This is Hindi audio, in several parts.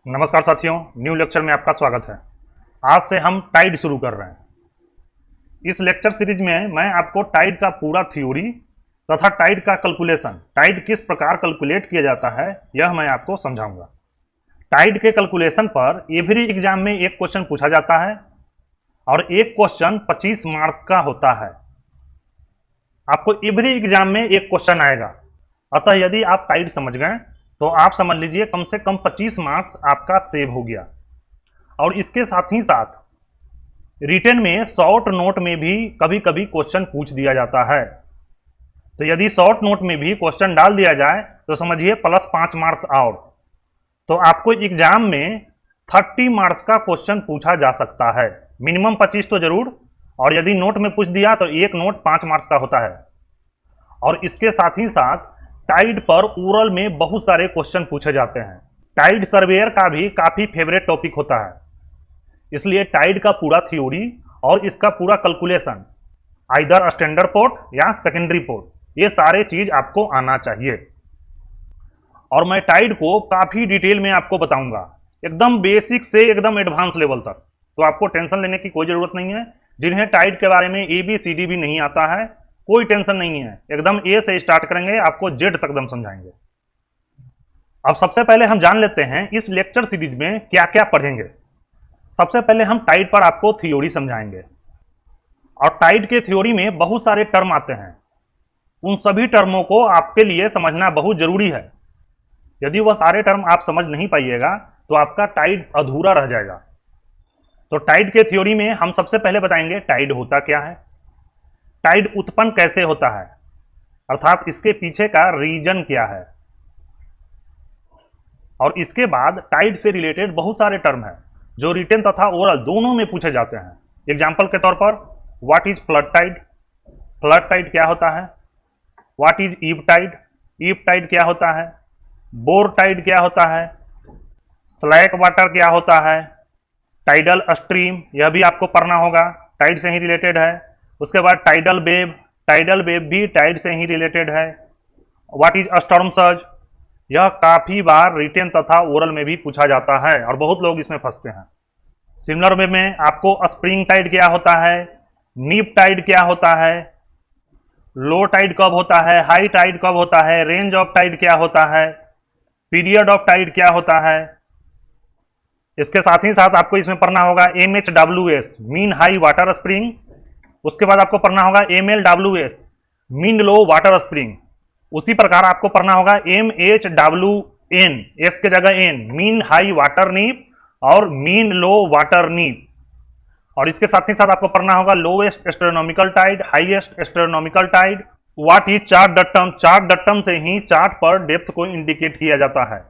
नमस्कार साथियों, न्यू लेक्चर में आपका स्वागत है। आज से हम टाइड शुरू कर रहे हैं। इस लेक्चर सीरीज में मैं आपको टाइड का पूरा थ्योरी तथा टाइड का कैलकुलेशन, टाइड किस प्रकार कैलकुलेट किया जाता है, यह मैं आपको समझाऊंगा। टाइड के कैलकुलेशन पर एवरी एग्जाम में एक क्वेश्चन पूछा जाता है और एक क्वेश्चन 25 मार्क्स का होता है। आपको एवरी एग्जाम में एक क्वेश्चन आएगा, अतः यदि आप टाइड समझ गए तो आप समझ लीजिए कम से कम 25 मार्क्स आपका सेव हो गया। और इसके साथ ही साथ रिटन में शॉर्ट नोट में भी कभी कभी क्वेश्चन पूछ दिया जाता है। तो यदि शॉर्ट नोट में भी क्वेश्चन डाल दिया जाए तो समझिए +5 मार्क्स और। तो आपको एग्जाम में 30 मार्क्स का क्वेश्चन पूछा जा सकता है। मिनिमम 25 तो जरूर, और यदि नोट में पूछ दिया तो एक नोट 5 मार्क्स का होता है। और इसके साथ ही साथ टाइड पर ओरल में बहुत सारे क्वेश्चन पूछे जाते हैं। टाइड सर्वेयर का भी काफी फेवरेट टॉपिक होता है, इसलिए टाइड का पूरा थ्योरी और इसका पूरा कैलकुलेशन, आइदर स्टैंडर्ड पोर्ट या सेकेंडरी पोर्ट, ये सारे चीज आपको आना चाहिए। और मैं टाइड को काफी डिटेल में आपको बताऊंगा, एकदम बेसिक से एकदम एडवांस लेवल तक। तो आपको टेंशन लेने की कोई जरूरत नहीं है। जिन्हें टाइड के बारे में ABCD भी नहीं आता है, कोई टेंशन नहीं है, एकदम A से स्टार्ट करेंगे, आपको Z तक एकदम समझाएंगे। अब सबसे पहले हम जान लेते हैं इस लेक्चर सीरीज में क्या क्या पढ़ेंगे। सबसे पहले हम टाइड पर आपको थ्योरी समझाएंगे, और टाइड के थ्योरी में बहुत सारे टर्म आते हैं। उन सभी टर्मों को आपके लिए समझना बहुत जरूरी है। यदि वह सारे टर्म आप समझ नहीं पाइएगा तो आपका टाइड अधूरा रह जाएगा। तो टाइड के थ्योरी में हम सबसे पहले बताएंगे टाइड होता क्या है, टाइड उत्पन्न कैसे होता है, अर्थात इसके पीछे का रीजन क्या है। और इसके बाद टाइड से रिलेटेड बहुत सारे टर्म हैं जो रिटन तथा ओरल दोनों में पूछे जाते हैं। एग्जाम्पल के तौर पर what is flood tide, flood tide क्या होता है। What is ebb tide, ebb tide क्या होता है। बोर टाइड क्या होता है। स्लैक वाटर क्या होता है। टाइडल स्ट्रीम, यह भी आपको पढ़ना होगा, टाइड से ही रिलेटेड है। उसके बाद टाइडल वेव, टाइडल वेव भी टाइड से ही रिलेटेड है। व्हाट इज स्टॉर्म सर्ज, यह काफी बार रिटन तथा ओरल में भी पूछा जाता है और बहुत लोग इसमें फंसते हैं। सिमिलर वे में आपको स्प्रिंग टाइड क्या होता है, नीप टाइड क्या होता है, लो टाइड कब होता है, हाई टाइड कब होता है, रेंज ऑफ टाइड क्या होता है, पीरियड ऑफ टाइड क्या होता है। इसके साथ ही साथ आपको इसमें पढ़ना होगा MHWS, mean high water spring. उसके बाद आपको पढ़ना होगा MLWS, मीन लो वाटर स्प्रिंग। उसी प्रकार आपको पढ़ना होगा MHWN, एस के जगह N, मीन हाई वाटर नीप और मीन लो वाटर नीप। और इसके साथ ही साथ आपको पढ़ना होगा lowest astronomical tide, highest astronomical tide. What is chart datum, chart datum से ही चार्ट पर डेप्थ को इंडिकेट किया जाता है।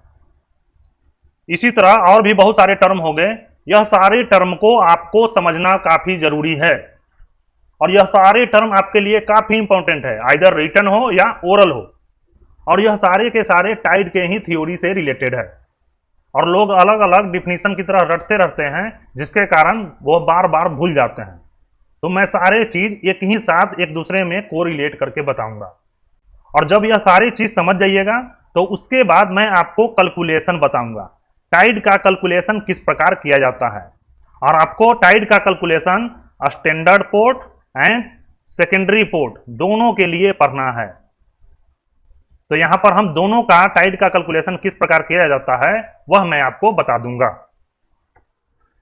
इसी तरह और भी बहुत सारे टर्म हो गए। यह सारे टर्म को आपको समझना काफी जरूरी है, और यह सारे टर्म आपके लिए काफी इंपॉर्टेंट है, आइदर रिटन हो या ओरल हो। और यह सारे के सारे टाइड के ही थ्योरी से रिलेटेड है, और लोग अलग अलग डिफिनीशन की तरह रटते रहते हैं, जिसके कारण वो बार बार भूल जाते हैं। तो मैं सारे चीज एक ही साथ एक दूसरे में कोरिलेट करके बताऊंगा। और जब यह सारी चीज समझ जाइएगा तो उसके बाद मैं आपको कैलकुलेशन बताऊंगा, टाइड का कैलकुलेशन किस प्रकार किया जाता है। और आपको टाइड का calculation standard port and secondary port दोनों के लिए पढ़ना है। तो यहां पर हम दोनों का टाइड का कैलकुलेशन किस प्रकार किया जाता है वह मैं आपको बता दूंगा।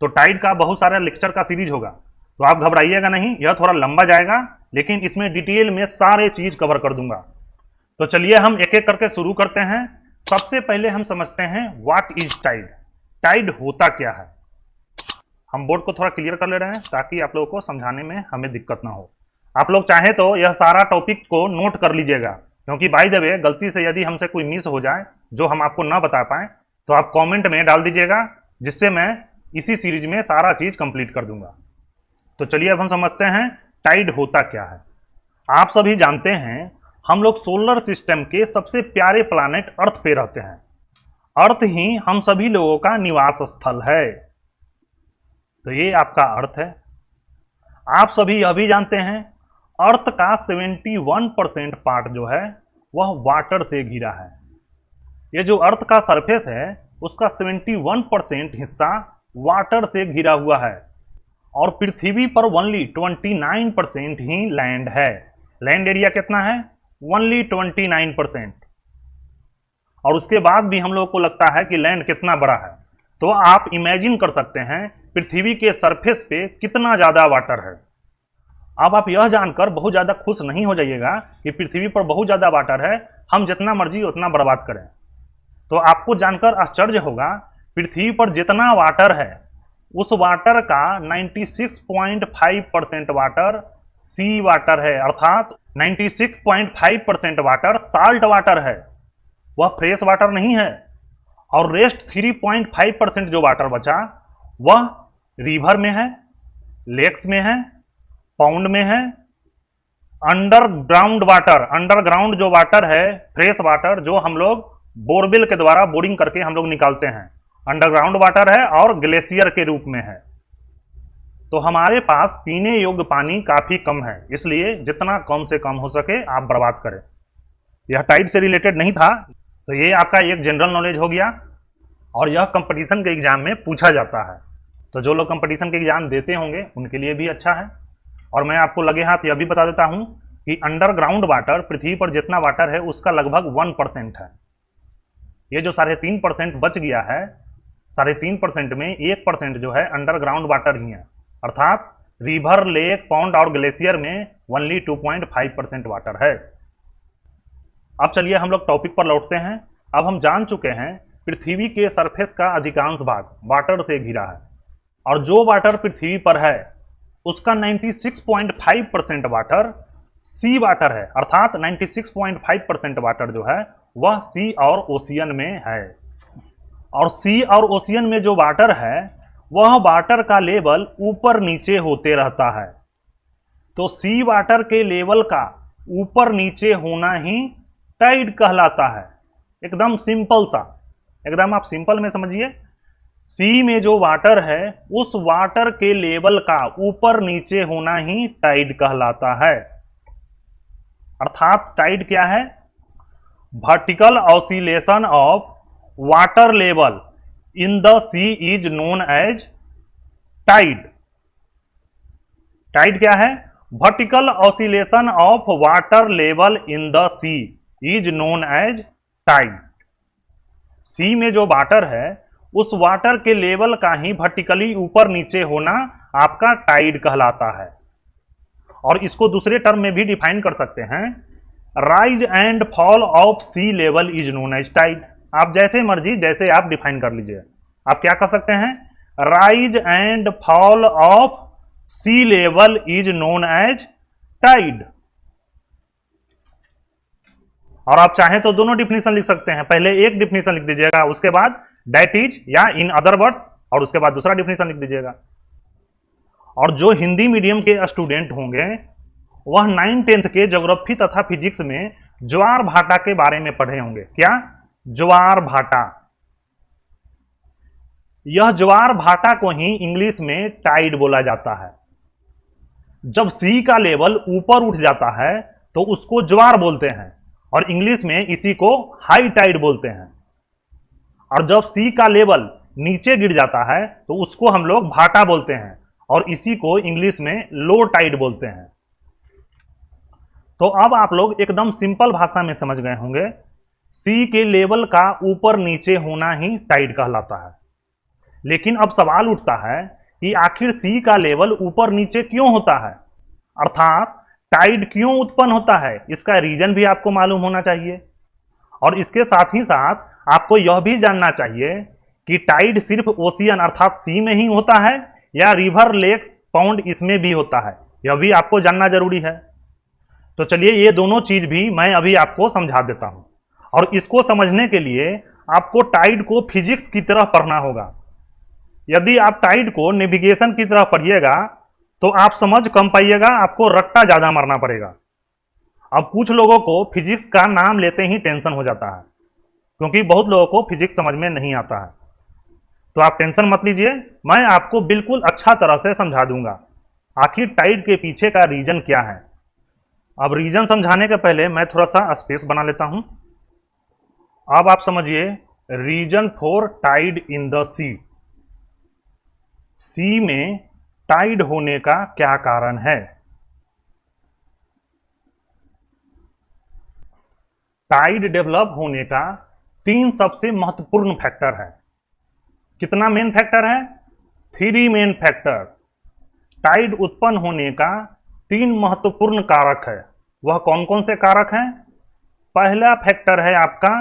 तो टाइड का बहुत सारा लेक्चर का सीरीज होगा, तो आप घबराइएगा नहीं, यह थोड़ा लंबा जाएगा, लेकिन इसमें डिटेल में सारे चीज कवर कर दूंगा। तो चलिए हम एक एक करके शुरू करते हैं। सबसे पहले हम समझते हैं व्हाट इज टाइड, टाइड होता क्या है। हम बोर्ड को थोड़ा क्लियर कर ले रहे हैं ताकि आप लोगों को समझाने में हमें दिक्कत ना हो। आप लोग चाहें तो यह सारा टॉपिक को नोट कर लीजिएगा, क्योंकि बाय द वे गलती से यदि हमसे कोई मिस हो जाए जो हम आपको ना बता पाए तो आप कमेंट में डाल दीजिएगा, जिससे मैं इसी सीरीज में सारा चीज कंप्लीट कर दूंगा। तो चलिए अब हम समझते हैं टाइड होता क्या है। आप सभी जानते हैं हम लोग सोलर सिस्टम के सबसे प्यारे प्लैनेट अर्थ पे रहते हैं। अर्थ ही हम सभी लोगों का निवास स्थल है, तो ये आपका अर्थ है। आप सभी यह भी जानते हैं अर्थ का 71% पार्ट जो है वह वाटर से घिरा है। ये जो अर्थ का सरफेस है उसका 71% हिस्सा वाटर से घिरा हुआ है और पृथ्वी पर ओनली 29% ही लैंड है। लैंड एरिया कितना है? ओनली 29%। और उसके बाद भी हम लोग को लगता है कि लैंड कितना बड़ा है। तो आप इमेजिन कर सकते हैं पृथ्वी के सरफेस पे कितना ज़्यादा वाटर है। अब आप यह जानकर बहुत ज़्यादा खुश नहीं हो जाइएगा कि पृथ्वी पर बहुत ज़्यादा वाटर है, हम जितना मर्जी उतना बर्बाद करें। तो आपको जानकर आश्चर्य होगा पृथ्वी पर जितना वाटर है उस वाटर का 96.5% वाटर सी वाटर है, अर्थात 96.5% वाटर साल्ट वाटर है, वह फ्रेश वाटर नहीं है। और रेस्ट 3.5% जो वाटर बचा वह रिवर में है, लेक्स में है, पाउंड में है, अंडरग्राउंड वाटर। अंडरग्राउंड जो वाटर है, फ्रेश वाटर, जो हम लोग बोरवेल के द्वारा बोरिंग करके हम लोग निकालते हैं, अंडरग्राउंड वाटर है और ग्लेशियर के रूप में है। तो हमारे पास पीने योग्य पानी काफी कम है, इसलिए जितना कम से कम हो सके आप बर्बाद करें। यह टाइड से रिलेटेड नहीं था, तो ये आपका एक जनरल नॉलेज हो गया और यह कंपटीशन के एग्जाम में पूछा जाता है। तो जो लोग कंपटीशन के एग्जाम देते होंगे उनके लिए भी अच्छा है। और मैं आपको लगे हाथ यह भी बता देता हूं कि अंडरग्राउंड वाटर पृथ्वी पर जितना वाटर है उसका लगभग 1% है। ये जो 3.5% बच गया है, 3.5% में 1% जो है अंडरग्राउंड वाटर ही है, अर्थात रिवर, लेक, पॉन्ड और ग्लेशियर में ओनली 2.5% वाटर है। अब चलिए हम लोग टॉपिक पर लौटते हैं। अब हम जान चुके हैं पृथ्वी के सरफेस का अधिकांश भाग वाटर से घिरा है और जो वाटर पृथ्वी पर है उसका 96.5% वाटर सी वाटर है, अर्थात 96.5% वाटर जो है वह सी और ओशियन में है। और सी और ओशियन में जो वाटर है वह वाटर का लेवल ऊपर नीचे होते रहता है। तो सी वाटर के लेवल का ऊपर नीचे होना ही टाइड कहलाता है। एकदम सिंपल सा, एकदम आप सिंपल में समझिए। सी में जो वाटर है उस वाटर के लेवल का ऊपर नीचे होना ही टाइड कहलाता है। अर्थात टाइड क्या है? Vertical oscillation of water level in the sea is known as tide. Tide क्या है? Vertical oscillation of water level in the sea is known as tide. Sea में जो वाटर है उस वाटर के लेवल का ही वर्टिकली ऊपर नीचे होना आपका टाइड कहलाता है। और इसको दूसरे टर्म में भी डिफाइन कर सकते हैं, rise and fall of sea level is known as tide. आप जैसे मर्जी जैसे आप डिफाइन कर लीजिए। आप क्या कर सकते हैं? Rise and fall of sea level is known as tide. और आप चाहें तो दोनों डिफिनेशन लिख सकते हैं। पहले एक डिफिनेशन लिख दीजिएगा, उसके बाद दैट इज या इन अदर वर्ड्स, और उसके बाद दूसरा डिफिनेशन लिख दीजिएगा। और जो हिंदी मीडियम के स्टूडेंट होंगे वह 9th-10th के ज्योग्राफी तथा फिजिक्स में ज्वार भाटा के बारे में पढ़े होंगे। क्या? ज्वार भाटा। यह ज्वार भाटा को ही इंग्लिश में टाइड बोला जाता है। जब सी का लेवल ऊपर उठ जाता है तो उसको ज्वार बोलते हैं और इंग्लिश में इसी को हाई टाइड बोलते हैं। और जब सी का लेवल नीचे गिर जाता है तो उसको हम लोग भाटा बोलते हैं और इसी को इंग्लिश में लो टाइड बोलते हैं। तो अब आप लोग एकदम सिंपल भाषा में समझ गए होंगे, सी के लेवल का ऊपर नीचे होना ही टाइड कहलाता है। लेकिन अब सवाल उठता है कि आखिर सी का लेवल ऊपर नीचे क्यों होता है, अर्थात टाइड क्यों उत्पन्न होता है? इसका रीजन भी आपको मालूम होना चाहिए। और इसके साथ ही साथ आपको यह भी जानना चाहिए कि टाइड सिर्फ ओशियन अर्थात सी में ही होता है या रिवर, लेक्स, पाउंड इसमें भी होता है, यह भी आपको जानना जरूरी है। तो चलिए ये दोनों चीज भी मैं अभी आपको समझा देता हूं। और इसको समझने के लिए आपको टाइड को फिजिक्स की तरह पढ़ना होगा। यदि आप टाइड को नेविगेशन की तरह पढ़िएगा तो आप समझ कम पाइएगा, आपको रट्टा ज्यादा मारना पड़ेगा। अब कुछ लोगों को फिजिक्स का नाम लेते ही टेंशन हो जाता है, क्योंकि बहुत लोगों को फिजिक्स समझ में नहीं आता है। तो आप टेंशन मत लीजिए, मैं आपको बिल्कुल अच्छा तरह से समझा दूंगा आखिर टाइड के पीछे का रीजन क्या है। अब रीजन समझाने के पहले मैं थोड़ा सा स्पेस बना लेता हूं। अब आप समझिए, reason for tide in the sea में टाइड होने का क्या कारण है? टाइड डेवलप होने का 3 सबसे महत्वपूर्ण फैक्टर है। कितना मेन फैक्टर है? 3 मेन फैक्टर। टाइड उत्पन्न होने का 3 महत्वपूर्ण कारक है। वह कौन कौन से कारक हैं? पहला फैक्टर है आपका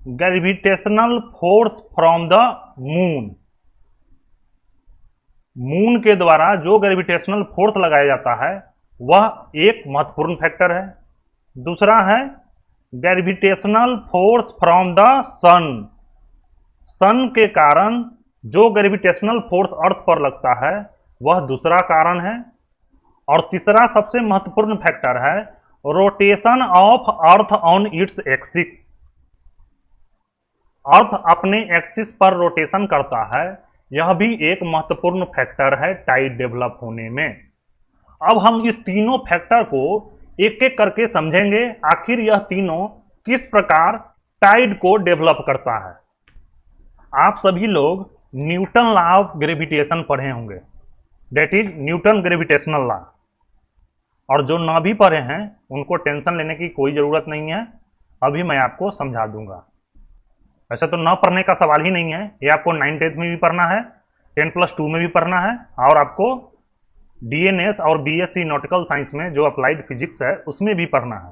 gravitational force from the moon. Moon के द्वारा जो ग्रेविटेशनल फोर्स लगाया जाता है वह एक महत्वपूर्ण फैक्टर है। दूसरा है ग्रेविटेशनल फोर्स फ्रॉम द सन। सन के कारण जो ग्रेविटेशनल फोर्स अर्थ पर लगता है वह दूसरा कारण है। और तीसरा सबसे महत्वपूर्ण फैक्टर है rotation of earth on its axis. Earth अपने एक्सिस पर रोटेशन करता है, यह भी एक महत्वपूर्ण फैक्टर है टाइड डेवलप होने में। अब हम इस तीनों फैक्टर को एक एक करके समझेंगे, आखिर यह तीनों किस प्रकार टाइड को डेवलप करता है। आप सभी लोग न्यूटन लॉ ऑफ ग्रेविटेशन पढ़े होंगे, that is Newton gravitational law. और जो ना भी पढ़े हैं उनको टेंशन लेने की कोई ज़रूरत नहीं है, अभी मैं आपको समझा दूंगा। वैसे तो ना पढ़ने का सवाल ही नहीं है, ये आपको 9th 10th में भी पढ़ना है, 10+2 में भी पढ़ना है, और आपको डीएनएस और बीएससी नॉटिकल साइंस में जो अप्लाइड फिजिक्स है उसमें भी पढ़ना है।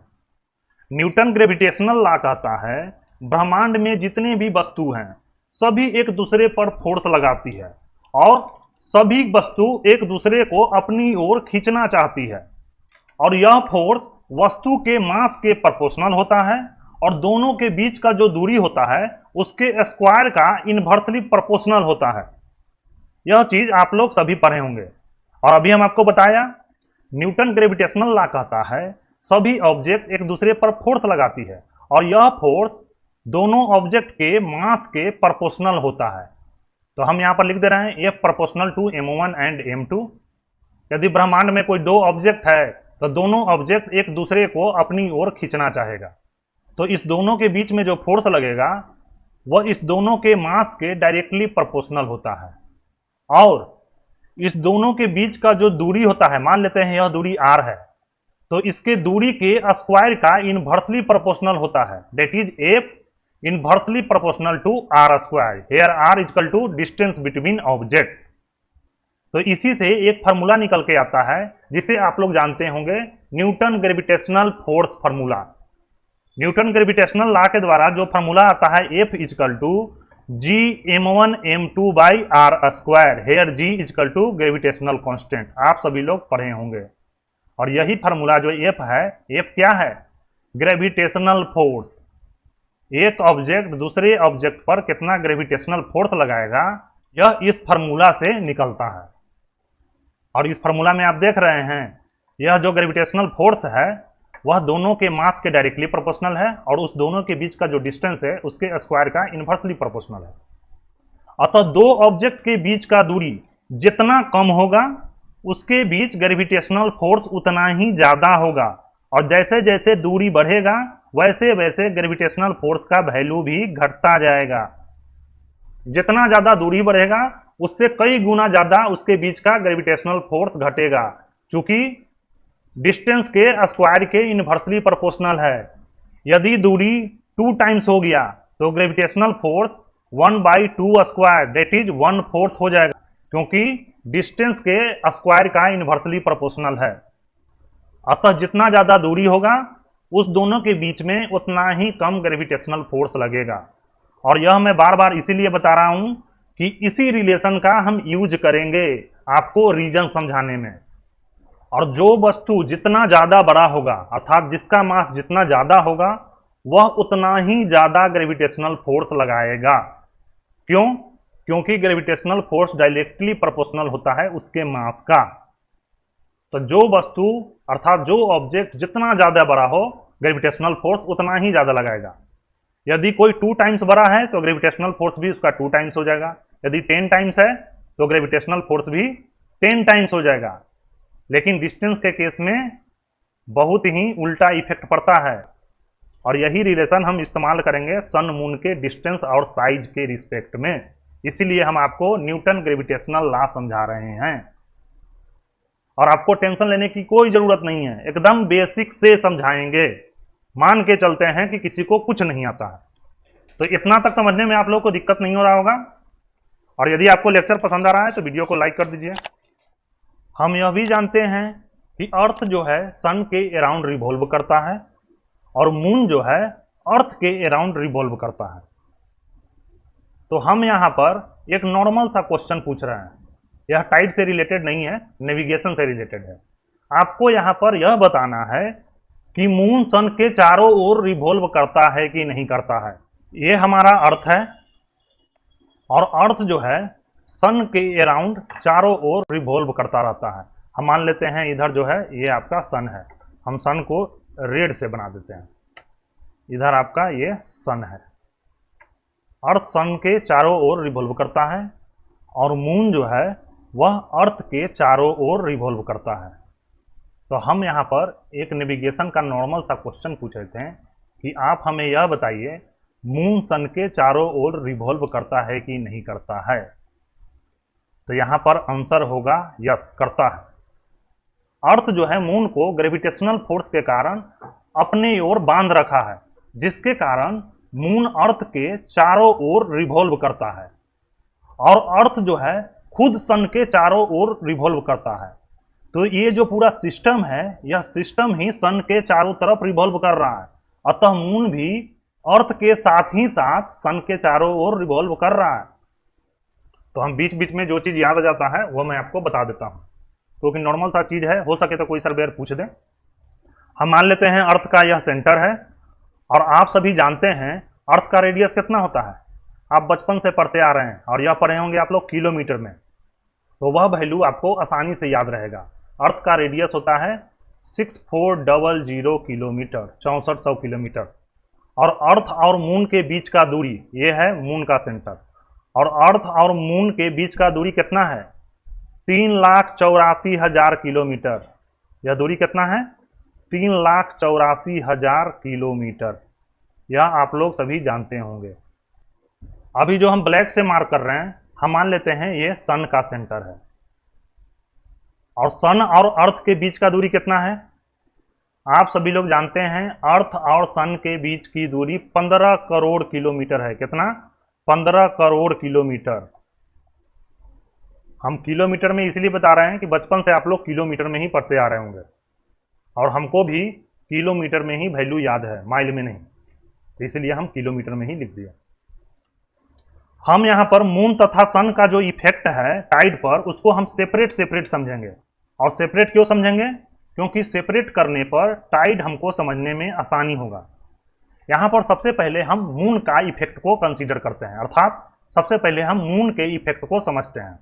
न्यूटन ग्रेविटेशनल लॉ कहता है ब्रह्मांड में जितने भी वस्तु हैं सभी एक दूसरे पर फोर्स लगाती है और सभी वस्तु एक दूसरे को अपनी ओर खींचना चाहती है, और यह फोर्स वस्तु के मास के प्रोपोर्शनल होता है और दोनों के बीच का जो दूरी होता है उसके स्क्वायर का इनवर्सली प्रोपोर्शनल होता है। यह चीज आप लोग सभी पढ़े होंगे। और अभी हम आपको बताया न्यूटन ग्रेविटेशनल लॉ कहता है सभी ऑब्जेक्ट एक दूसरे पर फोर्स लगाती है और यह फोर्स दोनों ऑब्जेक्ट के मास के प्रोपोर्शनल होता है। तो हम यहाँ पर लिख दे रहे हैं F proportional to m1 and m2। यदि ब्रह्मांड में कोई 2 ऑब्जेक्ट है तो दोनों ऑब्जेक्ट एक दूसरे को अपनी ओर खींचना चाहेगा, तो इस दोनों के बीच में जो फोर्स लगेगा वह इस दोनों के मास के डायरेक्टली प्रोपोर्शनल होता है। और इस दोनों के बीच का जो दूरी होता है, मान लेते हैं यह दूरी r है, तो इसके दूरी के स्क्वायर का इनवर्सली प्रोपोर्शनल होता है, that is F inversely proportional to r square. Here r equal to distance between object. तो इसी से एक फार्मूला निकल के आता है जिसे आप लोग जानते होंगे Newton gravitational force formula. Newton gravitational law के द्वारा जो फार्मूला आता है F equal to G m1 m2 by r square. Here g equal to gravitational constant, आप सभी लोग पढ़े होंगे। और यही फार्मूला जो F है, F क्या है? Gravitational force. एक ऑब्जेक्ट दूसरे ऑब्जेक्ट पर कितना ग्रेविटेशनल फोर्स लगाएगा यह इस फार्मूला से निकलता है। और इस फार्मूला में आप देख रहे हैं यह जो ग्रेविटेशनल फोर्स है वह दोनों के मास के डायरेक्टली प्रोपोर्शनल है और उस दोनों के बीच का जो डिस्टेंस है उसके स्क्वायर का इनवर्सली प्रोपोर्शनल है। अतः 2 ऑब्जेक्ट के बीच का दूरी जितना कम होगा उसके बीच ग्रेविटेशनल फोर्स उतना ही ज़्यादा होगा, और जैसे जैसे दूरी बढ़ेगा वैसे वैसे ग्रेविटेशनल फोर्स का वैल्यू भी घटता जाएगा। जितना ज़्यादा दूरी बढ़ेगा उससे कई गुना ज़्यादा उसके बीच का ग्रेविटेशनल फोर्स घटेगा, चूंकि डिस्टेंस के स्क्वायर के इनवर्सली प्रोपोर्शनल है। यदि दूरी 2 टाइम्स हो गया तो gravitational force 1/2 square that is 1/4 हो जाएगा, क्योंकि डिस्टेंस के स्क्वायर का इनवर्सली प्रोपोर्शनल है। अतः जितना ज़्यादा दूरी होगा उस दोनों के बीच में उतना ही कम ग्रेविटेशनल फोर्स लगेगा। और यह मैं बार बार इसीलिए बता रहा हूं कि इसी रिलेशन का हम यूज करेंगे आपको रीजन समझाने में। और जो वस्तु जितना ज़्यादा बड़ा होगा अर्थात जिसका मास जितना ज़्यादा होगा वह उतना ही ज़्यादा ग्रेविटेशनल फोर्स लगाएगा। क्यों? क्योंकि ग्रेविटेशनल फोर्स डायरेक्टली प्रोपोर्शनल होता है उसके मास का। तो जो वस्तु अर्थात जो ऑब्जेक्ट जितना ज़्यादा बड़ा हो ग्रेविटेशनल फोर्स उतना ही ज़्यादा लगाएगा। यदि कोई 2 टाइम्स बड़ा है तो ग्रेविटेशनल फोर्स भी उसका 2 टाइम्स हो जाएगा। यदि 10 टाइम्स है तो ग्रेविटेशनल फोर्स भी 10 टाइम्स हो जाएगा। लेकिन डिस्टेंस के केस में बहुत ही उल्टा इफेक्ट पड़ता है। और यही रिलेशन हम इस्तेमाल करेंगे सन मून के डिस्टेंस और साइज के रिस्पेक्ट में। इसीलिए हम आपको न्यूटन ग्रेविटेशनल लॉ समझा रहे हैं और आपको टेंशन लेने की कोई जरूरत नहीं है, एकदम बेसिक से समझाएंगे। मान के चलते हैं कि किसी को कुछ नहीं आता है, तो इतना तक समझने में आप लोगों को दिक्कत नहीं हो रहा होगा। और यदि आपको लेक्चर पसंद आ रहा है तो वीडियो को लाइक कर दीजिए। हम यह भी जानते हैं कि अर्थ जो है सन के अराउंड रिवॉल्व करता है और मून जो है अर्थ के अराउंड रिवॉल्व करता है। तो हम यहाँ पर एक नॉर्मल सा क्वेश्चन पूछ रहे हैं, यह टाइड से रिलेटेड नहीं है, नेविगेशन से रिलेटेड है। आपको यहाँ पर यह बताना है कि मून सन के चारों ओर रिवॉल्व करता है कि नहीं करता है। ये हमारा अर्थ है और अर्थ जो है सन के अराउंड चारों ओर रिवॉल्व करता रहता है। हम मान लेते हैं इधर जो है ये आपका सन है, हम सन को रेड से बना देते हैं, इधर आपका ये सन है। अर्थ सन के चारों ओर रिवॉल्व करता है और मून जो है वह अर्थ के चारों ओर रिवॉल्व करता है। तो हम यहाँ पर एक नेविगेशन का नॉर्मल सा क्वेश्चन पूछ रहे थे कि आप हमें यह बताइए मून सन के चारों ओर रिवॉल्व करता है कि नहीं करता है। तो यहाँ पर आंसर होगा यस, करता है। अर्थ जो है मून को ग्रेविटेशनल फोर्स के कारण अपने ओर बांध रखा है, जिसके कारण मून अर्थ के चारों ओर रिवॉल्व करता है और अर्थ जो है खुद सन के चारों ओर रिवॉल्व करता है। तो ये जो पूरा सिस्टम है, यह सिस्टम ही सन के चारों तरफ रिवॉल्व कर रहा है। अतः मून भी अर्थ के साथ ही साथ सन के चारों ओर रिवॉल्व कर रहा है। तो हम बीच बीच में जो चीज याद आ जाता है वह मैं आपको बता देता हूं, क्योंकि नॉर्मल सा चीज है, हो सके तो कोई सर्वेयर पूछ दे। हम मान लेते हैं अर्थ का यह सेंटर है और आप सभी जानते हैं अर्थ का रेडियस कितना होता है। आप बचपन से पढ़ते आ रहे हैं और यह पढ़े होंगे आप लोग किलोमीटर में, तो वह वैल्यू आपको आसानी से याद रहेगा। अर्थ का रेडियस होता है 6400 किलोमीटर, 6400 किलोमीटर। और अर्थ और मून के बीच का दूरी, ये है मून का सेंटर, और अर्थ और मून के बीच का दूरी कितना है? 3,84,000 किलोमीटर। यह दूरी कितना है? 3,84,000 किलोमीटर। यह आप लोग सभी जानते होंगे। अभी जो हम ब्लैक से मार्क कर रहे हैं, हम मान लेते हैं ये सन का सेंटर है, और सन और अर्थ के बीच का दूरी कितना है? आप सभी लोग जानते हैं अर्थ और सन के बीच की दूरी 15 करोड़ किलोमीटर है। कितना? 15 करोड़ किलोमीटर। हम किलोमीटर में इसलिए बता रहे हैं कि बचपन से आप लोग किलोमीटर में ही पढ़ते आ रहे होंगे और हमको भी किलोमीटर में ही वैल्यू याद है, माइल में नहीं, तो इसलिए हम किलोमीटर में ही लिख दिया। हम यहाँ पर मून तथा सन का जो इफेक्ट है टाइड पर, उसको हम सेपरेट सेपरेट समझेंगे। और सेपरेट क्यों समझेंगे? क्योंकि सेपरेट करने पर टाइड हमको समझने में आसानी होगा। यहाँ पर सबसे पहले हम मून का इफेक्ट को कंसीडर करते हैं, अर्थात सबसे पहले हम मून के इफेक्ट को समझते हैं।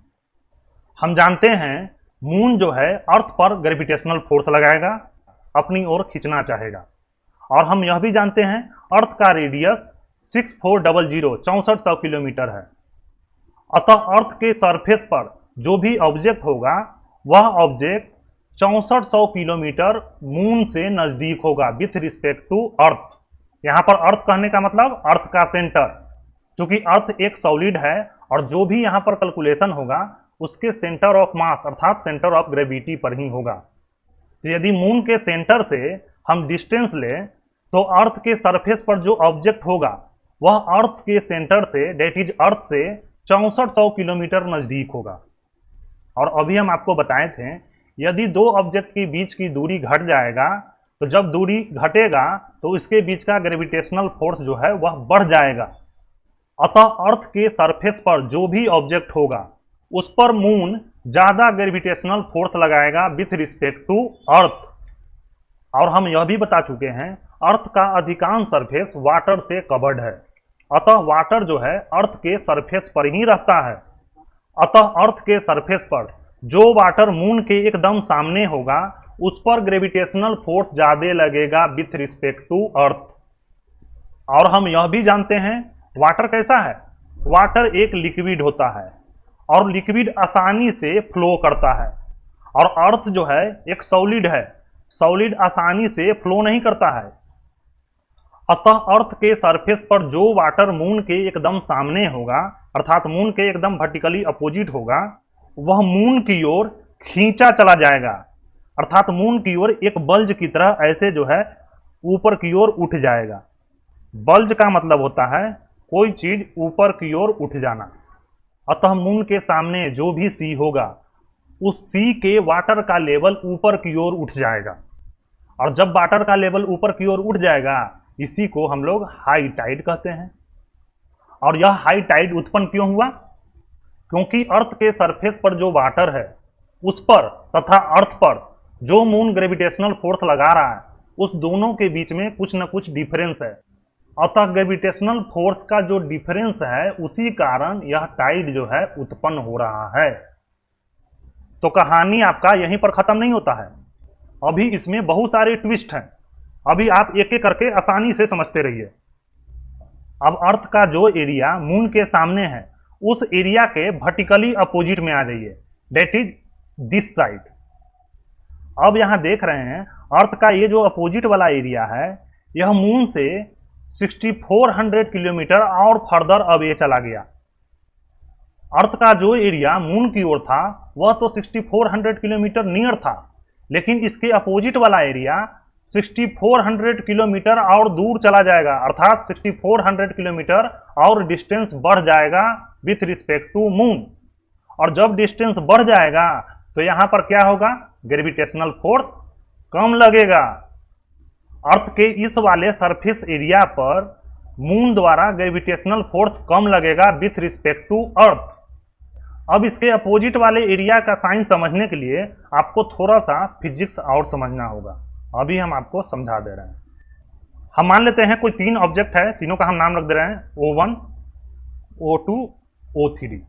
हम जानते हैं मून जो है अर्थ पर ग्रेविटेशनल फोर्स लगाएगा, अपनी ओर खींचना चाहेगा। और हम यह भी जानते हैं अर्थ का रेडियस 6400 6400 किलोमीटर है। अतः अर्थ के सरफेस पर जो भी ऑब्जेक्ट होगा वह ऑब्जेक्ट 6400 किलोमीटर मून से नजदीक होगा विथ रिस्पेक्ट टू अर्थ। यहाँ पर अर्थ कहने का मतलब अर्थ का सेंटर, क्योंकि अर्थ एक सॉलिड है और जो भी यहाँ पर कैलकुलेशन होगा उसके सेंटर ऑफ मास अर्थात सेंटर ऑफ ग्रेविटी पर ही होगा। तो यदि मून के सेंटर से हम डिस्टेंस लें तो अर्थ के सरफेस पर जो ऑब्जेक्ट होगा वह अर्थ के सेंटर से, डेट इज अर्थ से 6400 किलोमीटर नजदीक होगा। और अभी हम आपको बताए थे यदि दो ऑब्जेक्ट के बीच की दूरी घट जाएगा, तो जब दूरी घटेगा तो इसके बीच का ग्रेविटेशनल फोर्स जो है वह बढ़ जाएगा। अतः अर्थ के सरफेस पर जो भी ऑब्जेक्ट होगा उस पर मून ज्यादा ग्रेविटेशनल फोर्स लगाएगा विथ रिस्पेक्ट टू अर्थ। और हम यह भी बता चुके हैं अर्थ का अधिकांश सरफेस वाटर से कवर्ड है, अतः वाटर जो है अर्थ के सरफेस पर ही रहता है। अतः अर्थ के सरफेस पर जो वाटर मून के एकदम सामने होगा उस पर ग्रेविटेशनल फोर्स ज्यादा लगेगा विथ रिस्पेक्ट टू अर्थ। और हम यह भी जानते हैं वाटर कैसा है? वाटर एक लिक्विड होता है और लिक्विड आसानी से फ्लो करता है, और अर्थ जो है एक सॉलिड है, सॉलिड आसानी से फ्लो नहीं करता है। अतः अर्थ के सरफेस पर जो वाटर मून के एकदम सामने होगा, अर्थात मून के एकदम वर्टिकली अपोजिट होगा, वह मून की ओर खींचा चला जाएगा, अर्थात मून की ओर एक बल्ज की तरह ऐसे जो है ऊपर की ओर उठ जाएगा। बल्ज का मतलब होता है कोई चीज ऊपर की ओर उठ जाना। अतः मून के सामने जो भी सी होगा, उस सी के वाटर का लेवल ऊपर की ओर उठ जाएगा, और जब वाटर का लेवल ऊपर की ओर उठ जाएगा, इसी को हम लोग हाई टाइड कहते हैं। और यह हाई टाइड उत्पन्न क्यों हुआ? क्योंकि अर्थ के सरफेस पर जो वाटर है उस पर तथा अर्थ पर जो मून ग्रेविटेशनल फोर्स लगा रहा है, उस दोनों के बीच में कुछ न कुछ डिफरेंस है। अतः ग्रेविटेशनल फोर्स का जो डिफरेंस है, उसी कारण यह टाइड जो है उत्पन्न हो रहा है। तो कहानी आपका यहीं पर खत्म नहीं होता है, अभी इसमें बहुत सारे ट्विस्ट हैं। अभी आप एक एक करके आसानी से समझते रहिए। अब अर्थ का जो एरिया मून के सामने है, उस एरिया के वर्टिकली अपोजिट में आ जाइए, दैट इज दिस साइड। अब यहां देख रहे हैं अर्थ का ये जो अपोजिट वाला एरिया है, यह मून से 6400 किलोमीटर और फर्दर अब ये चला गया। अर्थ का जो एरिया मून की ओर था वह तो 6400 किलोमीटर नियर था, लेकिन इसके अपोजिट वाला एरिया 6400 किलोमीटर और दूर चला जाएगा, अर्थात 6400 किलोमीटर और डिस्टेंस बढ़ जाएगा विथ रिस्पेक्ट टू मून। और जब डिस्टेंस बढ़ जाएगा तो यहां पर क्या होगा? ग्रेविटेशनल फोर्स कम लगेगा। अर्थ के इस वाले सरफेस एरिया पर मून द्वारा ग्रेविटेशनल फोर्स कम लगेगा विथ रिस्पेक्ट टू अर्थ। अब इसके अपोजिट वाले एरिया का साइन समझने के लिए आपको थोड़ा सा फिजिक्स और समझना होगा। अभी हम आपको समझा दे रहे हैं। हम मान लेते हैं कोई तीन ऑब्जेक्ट है, तीनों का हम नाम रख दे रहे हैं O1, O2, O3,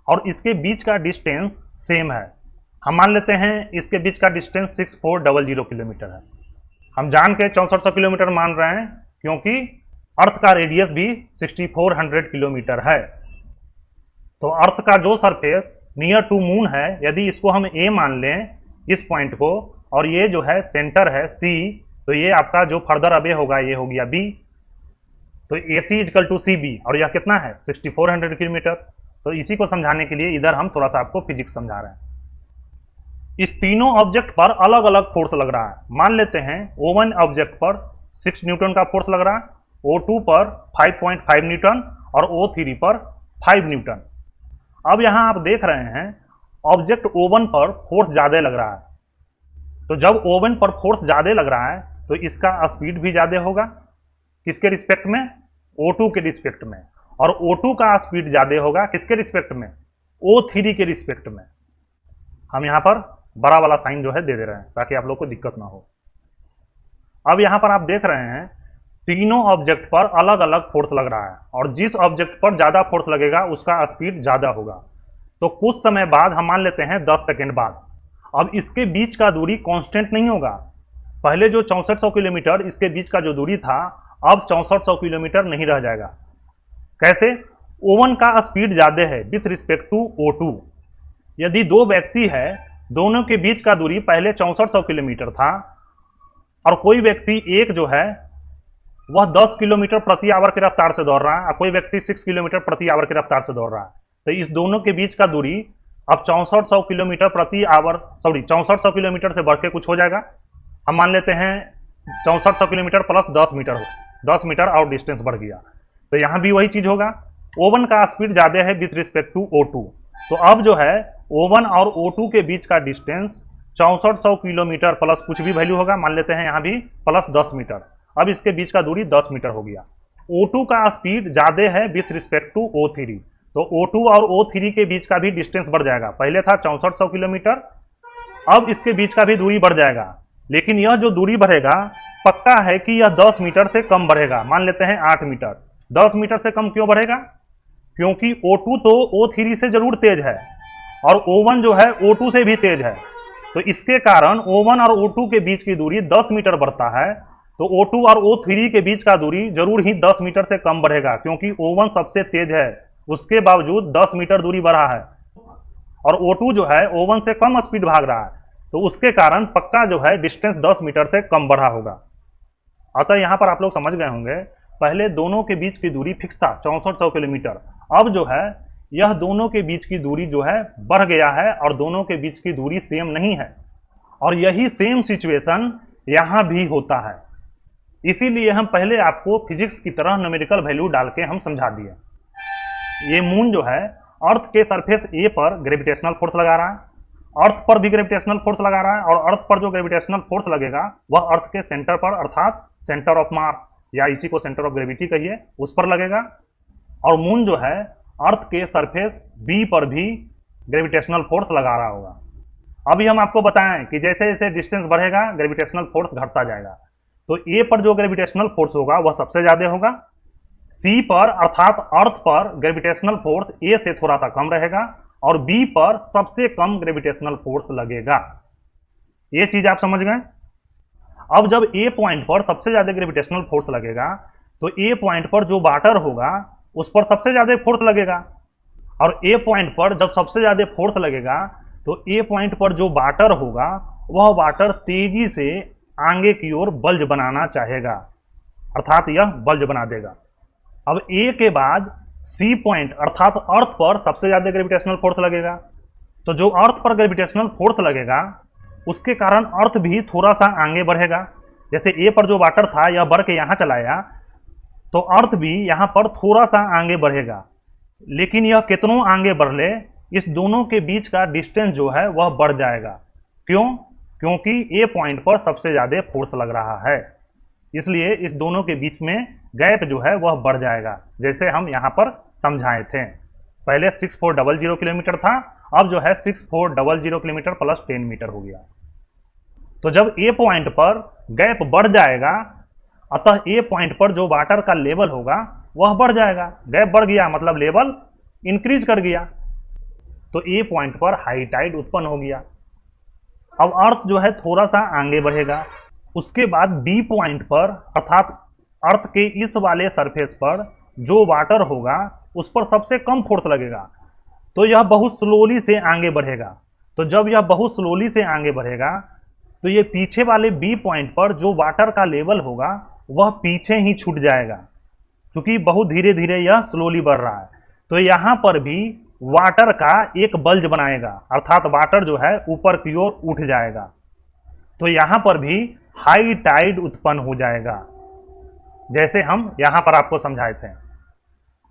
और इसके बीच का डिस्टेंस सेम है। हम मान लेते हैं इसके बीच का डिस्टेंस 6400 किलोमीटर है। हम जान के 6400 किलोमीटर मान रहे हैं क्योंकि अर्थ का रेडियस भी 6400 किलोमीटर है। तो अर्थ का जो सरफेस नियर टू मून है, यदि इसको हम ए मान लें इस पॉइंट को, और ये जो है सेंटर है सी, तो ये आपका जो फर्दर अबे होगा ये हो गया बी। तो ए सी इजकल टू सी बी, और यह कितना है? 6400 किलोमीटर। तो इसी को समझाने के लिए इधर हम थोड़ा सा आपको फिजिक्स समझा रहे हैं। इस तीनों ऑब्जेक्ट पर अलग अलग फोर्स लग रहा है। मान लेते हैं O1 ऑब्जेक्ट पर 6 न्यूटन का फोर्स लग रहा है, O2 पर 5.5 न्यूटन और O3 पर 5 न्यूटन। अब यहां आप देख रहे हैं ऑब्जेक्ट O1 पर फोर्स ज्यादा लग रहा है। तो जब O1 पर फोर्स ज्यादा लग रहा है तो इसका स्पीड भी ज्यादा होगा। किसके रिस्पेक्ट में? O2 के रिस्पेक्ट में। और O2 का स्पीड ज्यादा होगा किसके रिस्पेक्ट में? O3 के रिस्पेक्ट में। हम यहां पर बड़ा वाला साइन जो है दे दे रहे हैं ताकि आप लोग को दिक्कत ना हो। अब यहां पर आप देख रहे हैं तीनों ऑब्जेक्ट पर अलग अलग फोर्स लग रहा है, और जिस ऑब्जेक्ट पर ज्यादा फोर्स लगेगा उसका स्पीड ज्यादा होगा। तो कुछ समय बाद, हम मान लेते हैं 10 सेकेंड बाद, अब इसके बीच का दूरी कांस्टेंट नहीं होगा। पहले जो 6400 किलोमीटर इसके बीच का जो दूरी था, अब 6400 किलोमीटर नहीं रह जाएगा। कैसे? O1 का स्पीड ज्यादा है विथ रिस्पेक्ट टू O2। यदि दो व्यक्ति है, दोनों के बीच का दूरी पहले 6400 किलोमीटर था, और कोई व्यक्ति एक जो है वह 10 किलोमीटर प्रति आवर की रफ्तार से दौड़ रहा है, और कोई व्यक्ति 6 किलोमीटर प्रति आवर की रफ्तार से दौड़ रहा है, तो इस दोनों के बीच का दूरी अब 6400 किलोमीटर प्रति आवर 6400 किलोमीटर से बढ़ के कुछ हो जाएगा। हम मान लेते हैं 6400 किलोमीटर प्लस 10 मीटर हो, 10 मीटर और डिस्टेंस बढ़ गया। तो यहाँ भी वही चीज होगा। O1 का स्पीड ज्यादा है विथ रिस्पेक्ट टू O2। तो अब जो है O1 और O2 के बीच का डिस्टेंस 6400 किलोमीटर प्लस कुछ भी वैल्यू होगा, मान लेते हैं यहाँ भी प्लस 10 मीटर। अब इसके बीच का दूरी 10 मीटर हो गया। O2 का स्पीड ज्यादा है विथ रिस्पेक्ट टू O3, तो O2 और O3 के बीच का भी डिस्टेंस बढ़ जाएगा। पहले था 6400 किलोमीटर, अब इसके बीच का भी दूरी बढ़ जाएगा। लेकिन यह जो दूरी बढ़ेगा पक्का है कि यह 10 मीटर से कम बढ़ेगा। मान लेते हैं 8 मीटर। 10 मीटर से कम क्यों बढ़ेगा? क्योंकि O2 तो O3 से जरूर तेज है, और O1 जो है O2 से भी तेज है। तो इसके कारण O1 और O2 के बीच की दूरी 10 मीटर बढ़ता है, तो O2 और O3 के बीच का दूरी जरूर ही 10 मीटर से कम बढ़ेगा, क्योंकि O1 सबसे तेज है, उसके बावजूद 10 मीटर दूरी बढ़ा है। और O2 जो है O1 से कम स्पीड भाग रहा है, तो उसके कारण पक्का जो है डिस्टेंस 10 मीटर से कम बढ़ा होगा। अतः यहाँ पर आप लोग समझ गए होंगे, पहले दोनों के बीच की दूरी फिक्स था 6400 किलोमीटर, अब जो है यह दोनों के बीच की दूरी जो है बढ़ गया है और दोनों के बीच की दूरी सेम नहीं है। और यही सेम सिचुएशन यहाँ भी होता है, इसीलिए हम पहले आपको फिजिक्स की तरह न्यूमेरिकल वैल्यू डाल के हम समझा दिए। ये मून जो है अर्थ के सरफेस ए पर ग्रेविटेशनल फोर्स लगा रहा है, अर्थ पर भी ग्रेविटेशनल फोर्स लगा रहा है, और अर्थ पर जो ग्रेविटेशनल फोर्स लगेगा वह अर्थ के सेंटर पर, अर्थात सेंटर ऑफ मास या इसी को सेंटर ऑफ ग्रेविटी कहिए, उस पर लगेगा। और मून जो है अर्थ के सरफेस बी पर भी ग्रेविटेशनल फोर्स लगा रहा होगा। अभी हम आपको बताएं कि जैसे जैसे डिस्टेंस बढ़ेगा ग्रेविटेशनल फोर्स घटता जाएगा। तो ए पर जो ग्रेविटेशनल फोर्स होगा वह सबसे ज्यादा होगा, सी पर अर्थात अर्थ पर ग्रेविटेशनल फोर्स ए से थोड़ा सा कम रहेगा, और बी पर सबसे कम ग्रेविटेशनल फोर्स लगेगा। ये चीज आप समझ गए। अब जब ए पॉइंट पर सबसे ज्यादा ग्रेविटेशनल फोर्स लगेगा तो ए पॉइंट पर जो वाटर होगा उस पर सबसे ज्यादा फोर्स लगेगा, और ए पॉइंट पर जब सबसे ज्यादा फोर्स लगेगा तो ए पॉइंट पर जो वाटर होगा वह वाटर तेजी से आगे की ओर बल्ज बनाना चाहेगा, अर्थात यह बल्ज बना देगा। अब ए के बाद सी पॉइंट अर्थात अर्थ पर सबसे ज्यादा ग्रेविटेशनल फोर्स लगेगा, तो जो अर्थ पर ग्रेविटेशनल फोर्स लगेगा उसके कारण अर्थ भी थोड़ा सा आगे बढ़ेगा। जैसे ए पर जो वाटर था यह बढ़ के यहाँ चला आया, तो अर्थ भी यहाँ पर थोड़ा सा आगे बढ़ेगा, लेकिन यह कितनों आगे बढ़ ले इस दोनों के बीच का डिस्टेंस जो है वह बढ़ जाएगा। क्यों? क्योंकि ए पॉइंट पर सबसे ज्यादा फोर्स लग रहा है, इसलिए इस दोनों के बीच में गैप जो है वह बढ़ जाएगा, जैसे हम यहाँ पर समझाए थे। पहले 6400 किलोमीटर था, अब जो है 6400 किलोमीटर प्लस 10 मीटर हो गया। तो जब ए पॉइंट पर गैप बढ़ जाएगा, अतः ए पॉइंट पर जो वाटर का लेवल होगा वह बढ़ जाएगा। गैप बढ़ गया मतलब लेवल इंक्रीज कर गया, तो ए पॉइंट पर हाई टाइड उत्पन्न हो गया। अब अर्थ जो है थोड़ा सा आगे बढ़ेगा, उसके बाद बी पॉइंट पर अर्थात अर्थ के इस वाले सरफेस पर जो वाटर होगा उस पर सबसे कम फोर्स लगेगा, तो यह बहुत स्लोली से आगे बढ़ेगा। तो जब यह बहुत स्लोली से आगे बढ़ेगा तो ये पीछे वाले बी पॉइंट पर जो वाटर का लेवल होगा वह पीछे ही छूट जाएगा, क्योंकि बहुत धीरे धीरे यह स्लोली बढ़ रहा है। तो यहाँ पर भी वाटर का एक बल्ज बनाएगा, अर्थात वाटर जो है ऊपर की ओर उठ जाएगा, तो यहाँ पर भी हाई टाइड उत्पन्न हो जाएगा, जैसे हम यहाँ पर आपको समझाए थे।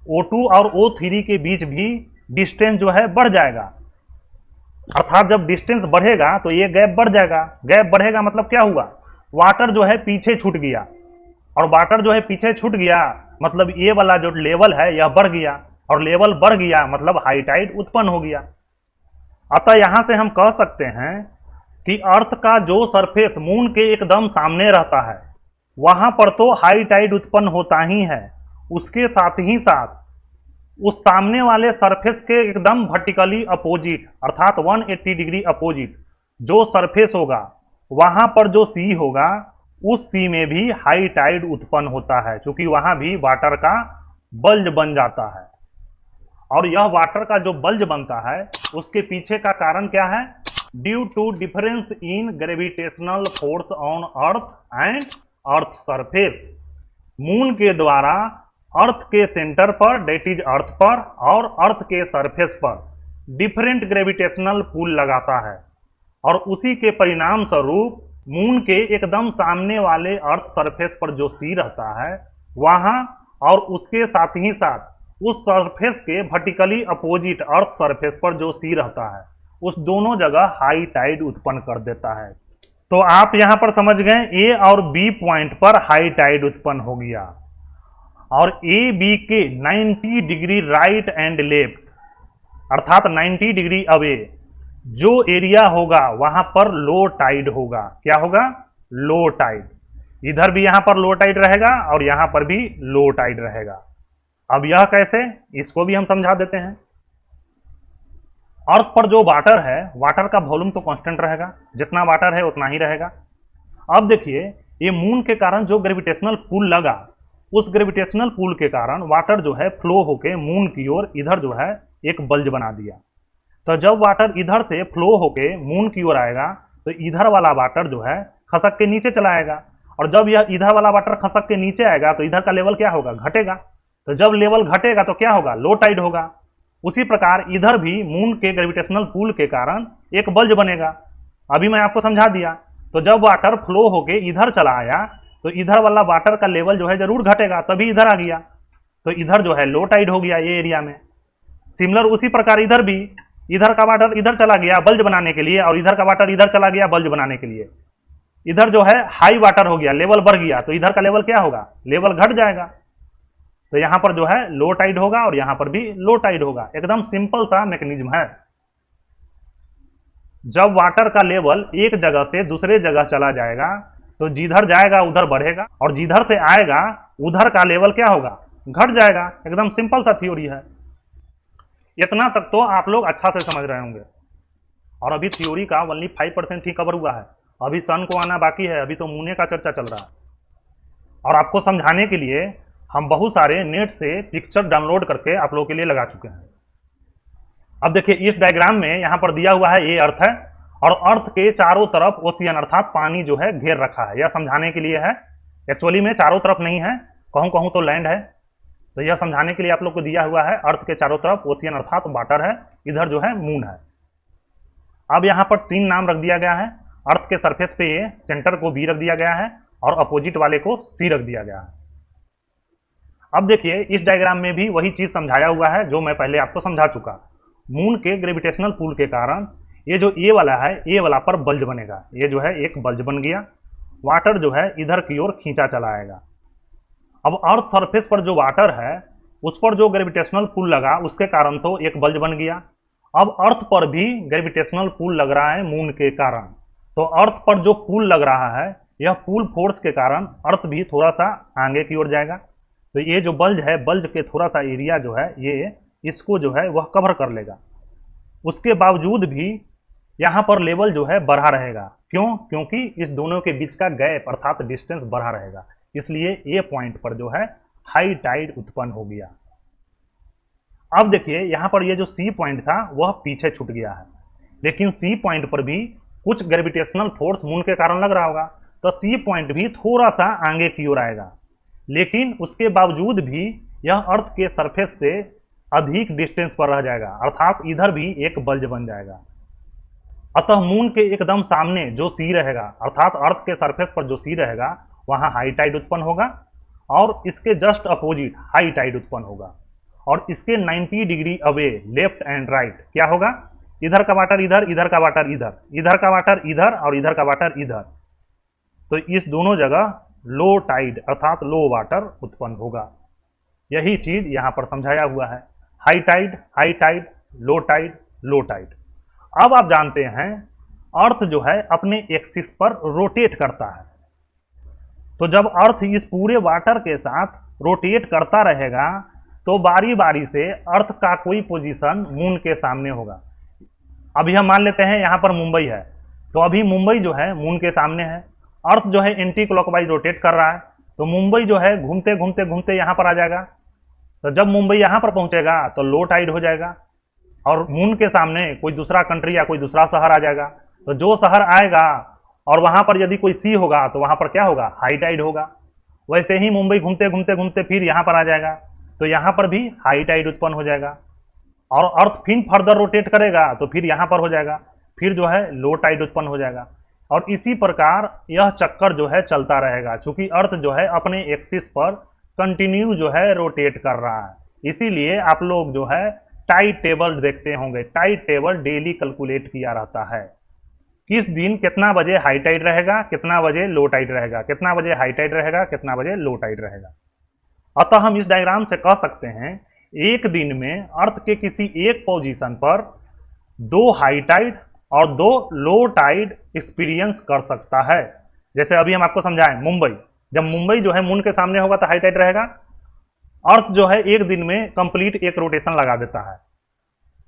O2 और O3 के बीच भी डिस्टेंस जो है बढ़ जाएगा, अर्थात जब डिस्टेंस बढ़ेगा तो ये गैप बढ़ जाएगा। गैप बढ़ेगा मतलब क्या हुआ, वाटर जो है पीछे छूट गया, और वाटर जो है पीछे छूट गया मतलब ये वाला जो लेवल है यह बढ़ गया, और लेवल बढ़ गया मतलब हाई टाइड उत्पन्न हो गया। अतः यहां से हम कह सकते हैं कि अर्थ का जो सरफेस मून के एकदम सामने रहता है वहां पर तो हाई टाइड उत्पन्न होता ही है, उसके साथ ही साथ उस सामने वाले सरफेस के एकदम वर्टिकली अपोजिट अर्थात 180 डिग्री अपोजिट जो सरफेस होगा वहां पर जो सी होगा उस सी में भी हाई टाइड उत्पन्न होता है, क्योंकि वहां भी वाटर का बल्ज बन जाता है। और यह वाटर का जो बल्ज बनता है उसके पीछे का कारण क्या है, due to difference in gravitational force on earth and earth surface. Moon के द्वारा अर्थ के सेंटर पर डेट इज अर्थ पर और अर्थ के सरफेस पर डिफरेंट ग्रेविटेशनल पुल लगाता है, और उसी के परिणाम स्वरूप मून के एकदम सामने वाले अर्थ सरफेस पर जो सी रहता है वहां और उसके साथ ही साथ उस सरफेस के वर्टिकली अपोजिट अर्थ सरफेस पर जो सी रहता है उस दोनों जगह हाई टाइड उत्पन्न कर देता है। तो आप यहां पर समझ गए ए और बी पॉइंट पर हाई टाइड उत्पन्न हो गया, और ए बी के 90 डिग्री राइट एंड लेफ्ट अर्थात 90 डिग्री अवे जो एरिया होगा वहां पर लो टाइड होगा। क्या होगा, लो टाइड। इधर भी यहां पर लो टाइड रहेगा और यहां पर भी लो टाइड रहेगा। अब यह कैसे, इसको भी हम समझा देते हैं। अर्थ पर जो वाटर है, वाटर का वॉल्यूम तो कांस्टेंट रहेगा, जितना वाटर है उतना ही रहेगा। अब देखिए ये मून के कारण जो ग्रेविटेशनल पुल लगा, उस ग्रेविटेशनल पुल के कारण वाटर जो है फ्लो होके मून की ओर इधर जो है एक बल्ज बना दिया। तो जब वाटर इधर से फ्लो होके मून की ओर आएगा तो इधर वाला वाटर जो है खसक के नीचे चला आएगा, और जब यह इधर वाला वाटर खसक के नीचे आएगा तो इधर का लेवल क्या होगा, घटेगा। तो जब लेवल घटेगा तो क्या होगा, लो टाइड होगा। उसी प्रकार इधर भी मून के ग्रेविटेशनल पुल के कारण एक बल्ज बनेगा। अभी मैं आपको समझा दिया। तो जब वाटर फ्लो होके इधर चला आया तो इधर वाला वाटर का लेवल जो है जरूर घटेगा, तभी इधर आ गया। तो इधर जो है लो टाइड हो गया ये एरिया में। सिमिलर उसी प्रकार इधर भी, इधर का वाटर इधर चला गया बल्ज बनाने के लिए, और इधर का वाटर इधर चला गया बल्ज बनाने के लिए। इधर जो है हाई वाटर हो गया, लेवल बढ़ गया, तो इधर का लेवल क्या होगा, लेवल घट जाएगा। तो यहां पर जो है लो टाइड होगा और यहां पर भी लो टाइड होगा। एकदम सिंपल सा मैकेनिज्म है। जब वाटर का लेवल एक जगह से दूसरे जगह चला जाएगा तो जिधर जाएगा उधर बढ़ेगा, और जिधर से आएगा उधर का लेवल क्या होगा, घट जाएगा। एकदम सिंपल सा थ्योरी है। इतना तक तो आप लोग अच्छा से समझ रहे होंगे। और अभी थ्योरी का ओनली 5% ही कवर हुआ है। अभी सन को आना बाकी है, अभी तो मूने का चर्चा चल रहा है। और आपको समझाने के लिए हम बहुत सारे नेट से पिक्चर डाउनलोड करके आप लोगों के लिए लगा चुके हैं। अब देखिए इस डायग्राम में यहां पर दिया हुआ है ये अर्थ है, और अर्थ के चारों तरफ ओशियन अर्थात पानी जो है घेर रखा है। यह समझाने के लिए है, एक्चुअली में चारों तरफ नहीं है, कहूं कहूं तो लैंड है। तो यह समझाने के लिए आप लोग को दिया हुआ है अर्थ के चारों तरफ ओशियन अर्थात वाटर है, इधर जो है मून है। अब यहाँ पर 3 नाम रख दिया गया है। अर्थ के सरफेस पे ये सेंटर को बी रख दिया गया है और अपोजिट वाले को सी रख दिया गया है। अब देखिए इस डायग्राम में भी वही चीज समझाया हुआ है जो मैं पहले आपको समझा चुका। मून के ग्रेविटेशनल पुल के कारण ये जो ए वाला है, ए वाला पर बल्ज बनेगा। ये जो है एक बल्ज बन गया, वाटर जो है इधर की ओर खींचा चला आएगा। अब अर्थ सरफेस पर जो वाटर है उस पर जो ग्रेविटेशनल पुल लगा उसके कारण तो एक बल्ज बन गया। अब अर्थ पर भी ग्रेविटेशनल पुल लग रहा है मून के कारण। तो अर्थ पर जो पुल लग रहा है यह पुल फोर्स के कारण अर्थ भी थोड़ा सा आगे की ओर जाएगा। तो ये जो बल्ज है, बल्ज के थोड़ा सा एरिया जो है ये इसको जो है वह कवर कर लेगा। उसके बावजूद भी यहाँ पर लेवल जो है बढ़ा रहेगा। क्यों? क्योंकि इस दोनों के बीच का गैप अर्थात डिस्टेंस बढ़ा रहेगा। इसलिए ए पॉइंट पर जो है हाई टाइड उत्पन्न हो गया। अब देखिए यहाँ पर ये जो सी पॉइंट था वह पीछे छूट गया है, लेकिन सी पॉइंट पर भी कुछ ग्रेविटेशनल फोर्स मून के कारण लग रहा होगा, तो सी पॉइंट भी थोड़ा सा आगे की ओर आएगा। लेकिन उसके बावजूद भी यह अर्थ के सरफेस से अधिक डिस्टेंस पर रह जाएगा, अर्थात इधर भी एक बल्ज बन जाएगा। अतः मून के एकदम सामने जो सी रहेगा अर्थात अर्थ के सरफेस पर जो सी रहेगा वहां हाई टाइड उत्पन्न होगा, और इसके जस्ट अपोजिट हाई टाइड उत्पन्न होगा। और इसके 90 degree away left and right क्या होगा, इधर का वाटर इधर, इधर का वाटर इधर, इधर का वाटर इधर और इधर का वाटर इधर। तो इस दोनों जगह लो टाइड अर्थात लो वाटर उत्पन्न होगा। यही चीज यहां पर समझाया हुआ है। High tide, low tide, low tide. अब आप जानते हैं अर्थ जो है अपने एक्सिस पर रोटेट करता है। तो जब अर्थ इस पूरे वाटर के साथ रोटेट करता रहेगा तो बारी बारी से अर्थ का कोई पोजीशन मून के सामने होगा। अभी हम मान लेते हैं यहाँ पर मुंबई है, तो अभी मुंबई जो है मून के सामने है। अर्थ जो है एंटी क्लॉकवाइज रोटेट कर रहा है, तो मुंबई जो है घूमते घूमते घूमते यहाँ पर आ जाएगा। तो जब मुंबई यहाँ पर पहुँचेगा तो लो टाइड हो जाएगा, और मून के सामने कोई दूसरा कंट्री या कोई दूसरा शहर आ जाएगा। तो जो शहर आएगा और वहाँ पर यदि कोई सी होगा तो वहाँ पर क्या होगा, हाई टाइड होगा। वैसे ही मुंबई घूमते घूमते घूमते फिर यहाँ पर आ जाएगा, तो यहाँ पर भी हाई टाइड उत्पन्न हो जाएगा। और अर्थ फिर फर्दर रोटेट करेगा तो फिर यहाँ पर हो जाएगा, फिर जो है लो टाइड उत्पन्न हो जाएगा। और इसी प्रकार यह चक्कर जो है चलता रहेगा, क्योंकि अर्थ जो है अपने एक्सिस पर कंटिन्यू जो है रोटेट कर रहा है। इसीलिए आप लोग जो है टाइड टेबल देखते होंगे। टाइड टेबल डेली कैलकुलेट किया रहता है, किस दिन कितना बजे हाई टाइड रहेगा, कितना बजे लो टाइड रहेगा, कितना बजे हाई टाइड रहेगा, कितना बजे लो टाइड रहेगा। अतः हम इस डायग्राम से कह सकते हैं एक दिन में अर्थ के किसी एक पोजीशन पर 2 हाई टाइड और 2 लो टाइड एक्सपीरियंस कर सकता है। जैसे अभी हम आपको समझाएं, मुंबई, जब मुंबई जो है मून के सामने होगा तो हाई टाइड रहेगा। अर्थ जो है एक दिन में कंप्लीट एक रोटेशन लगा देता है,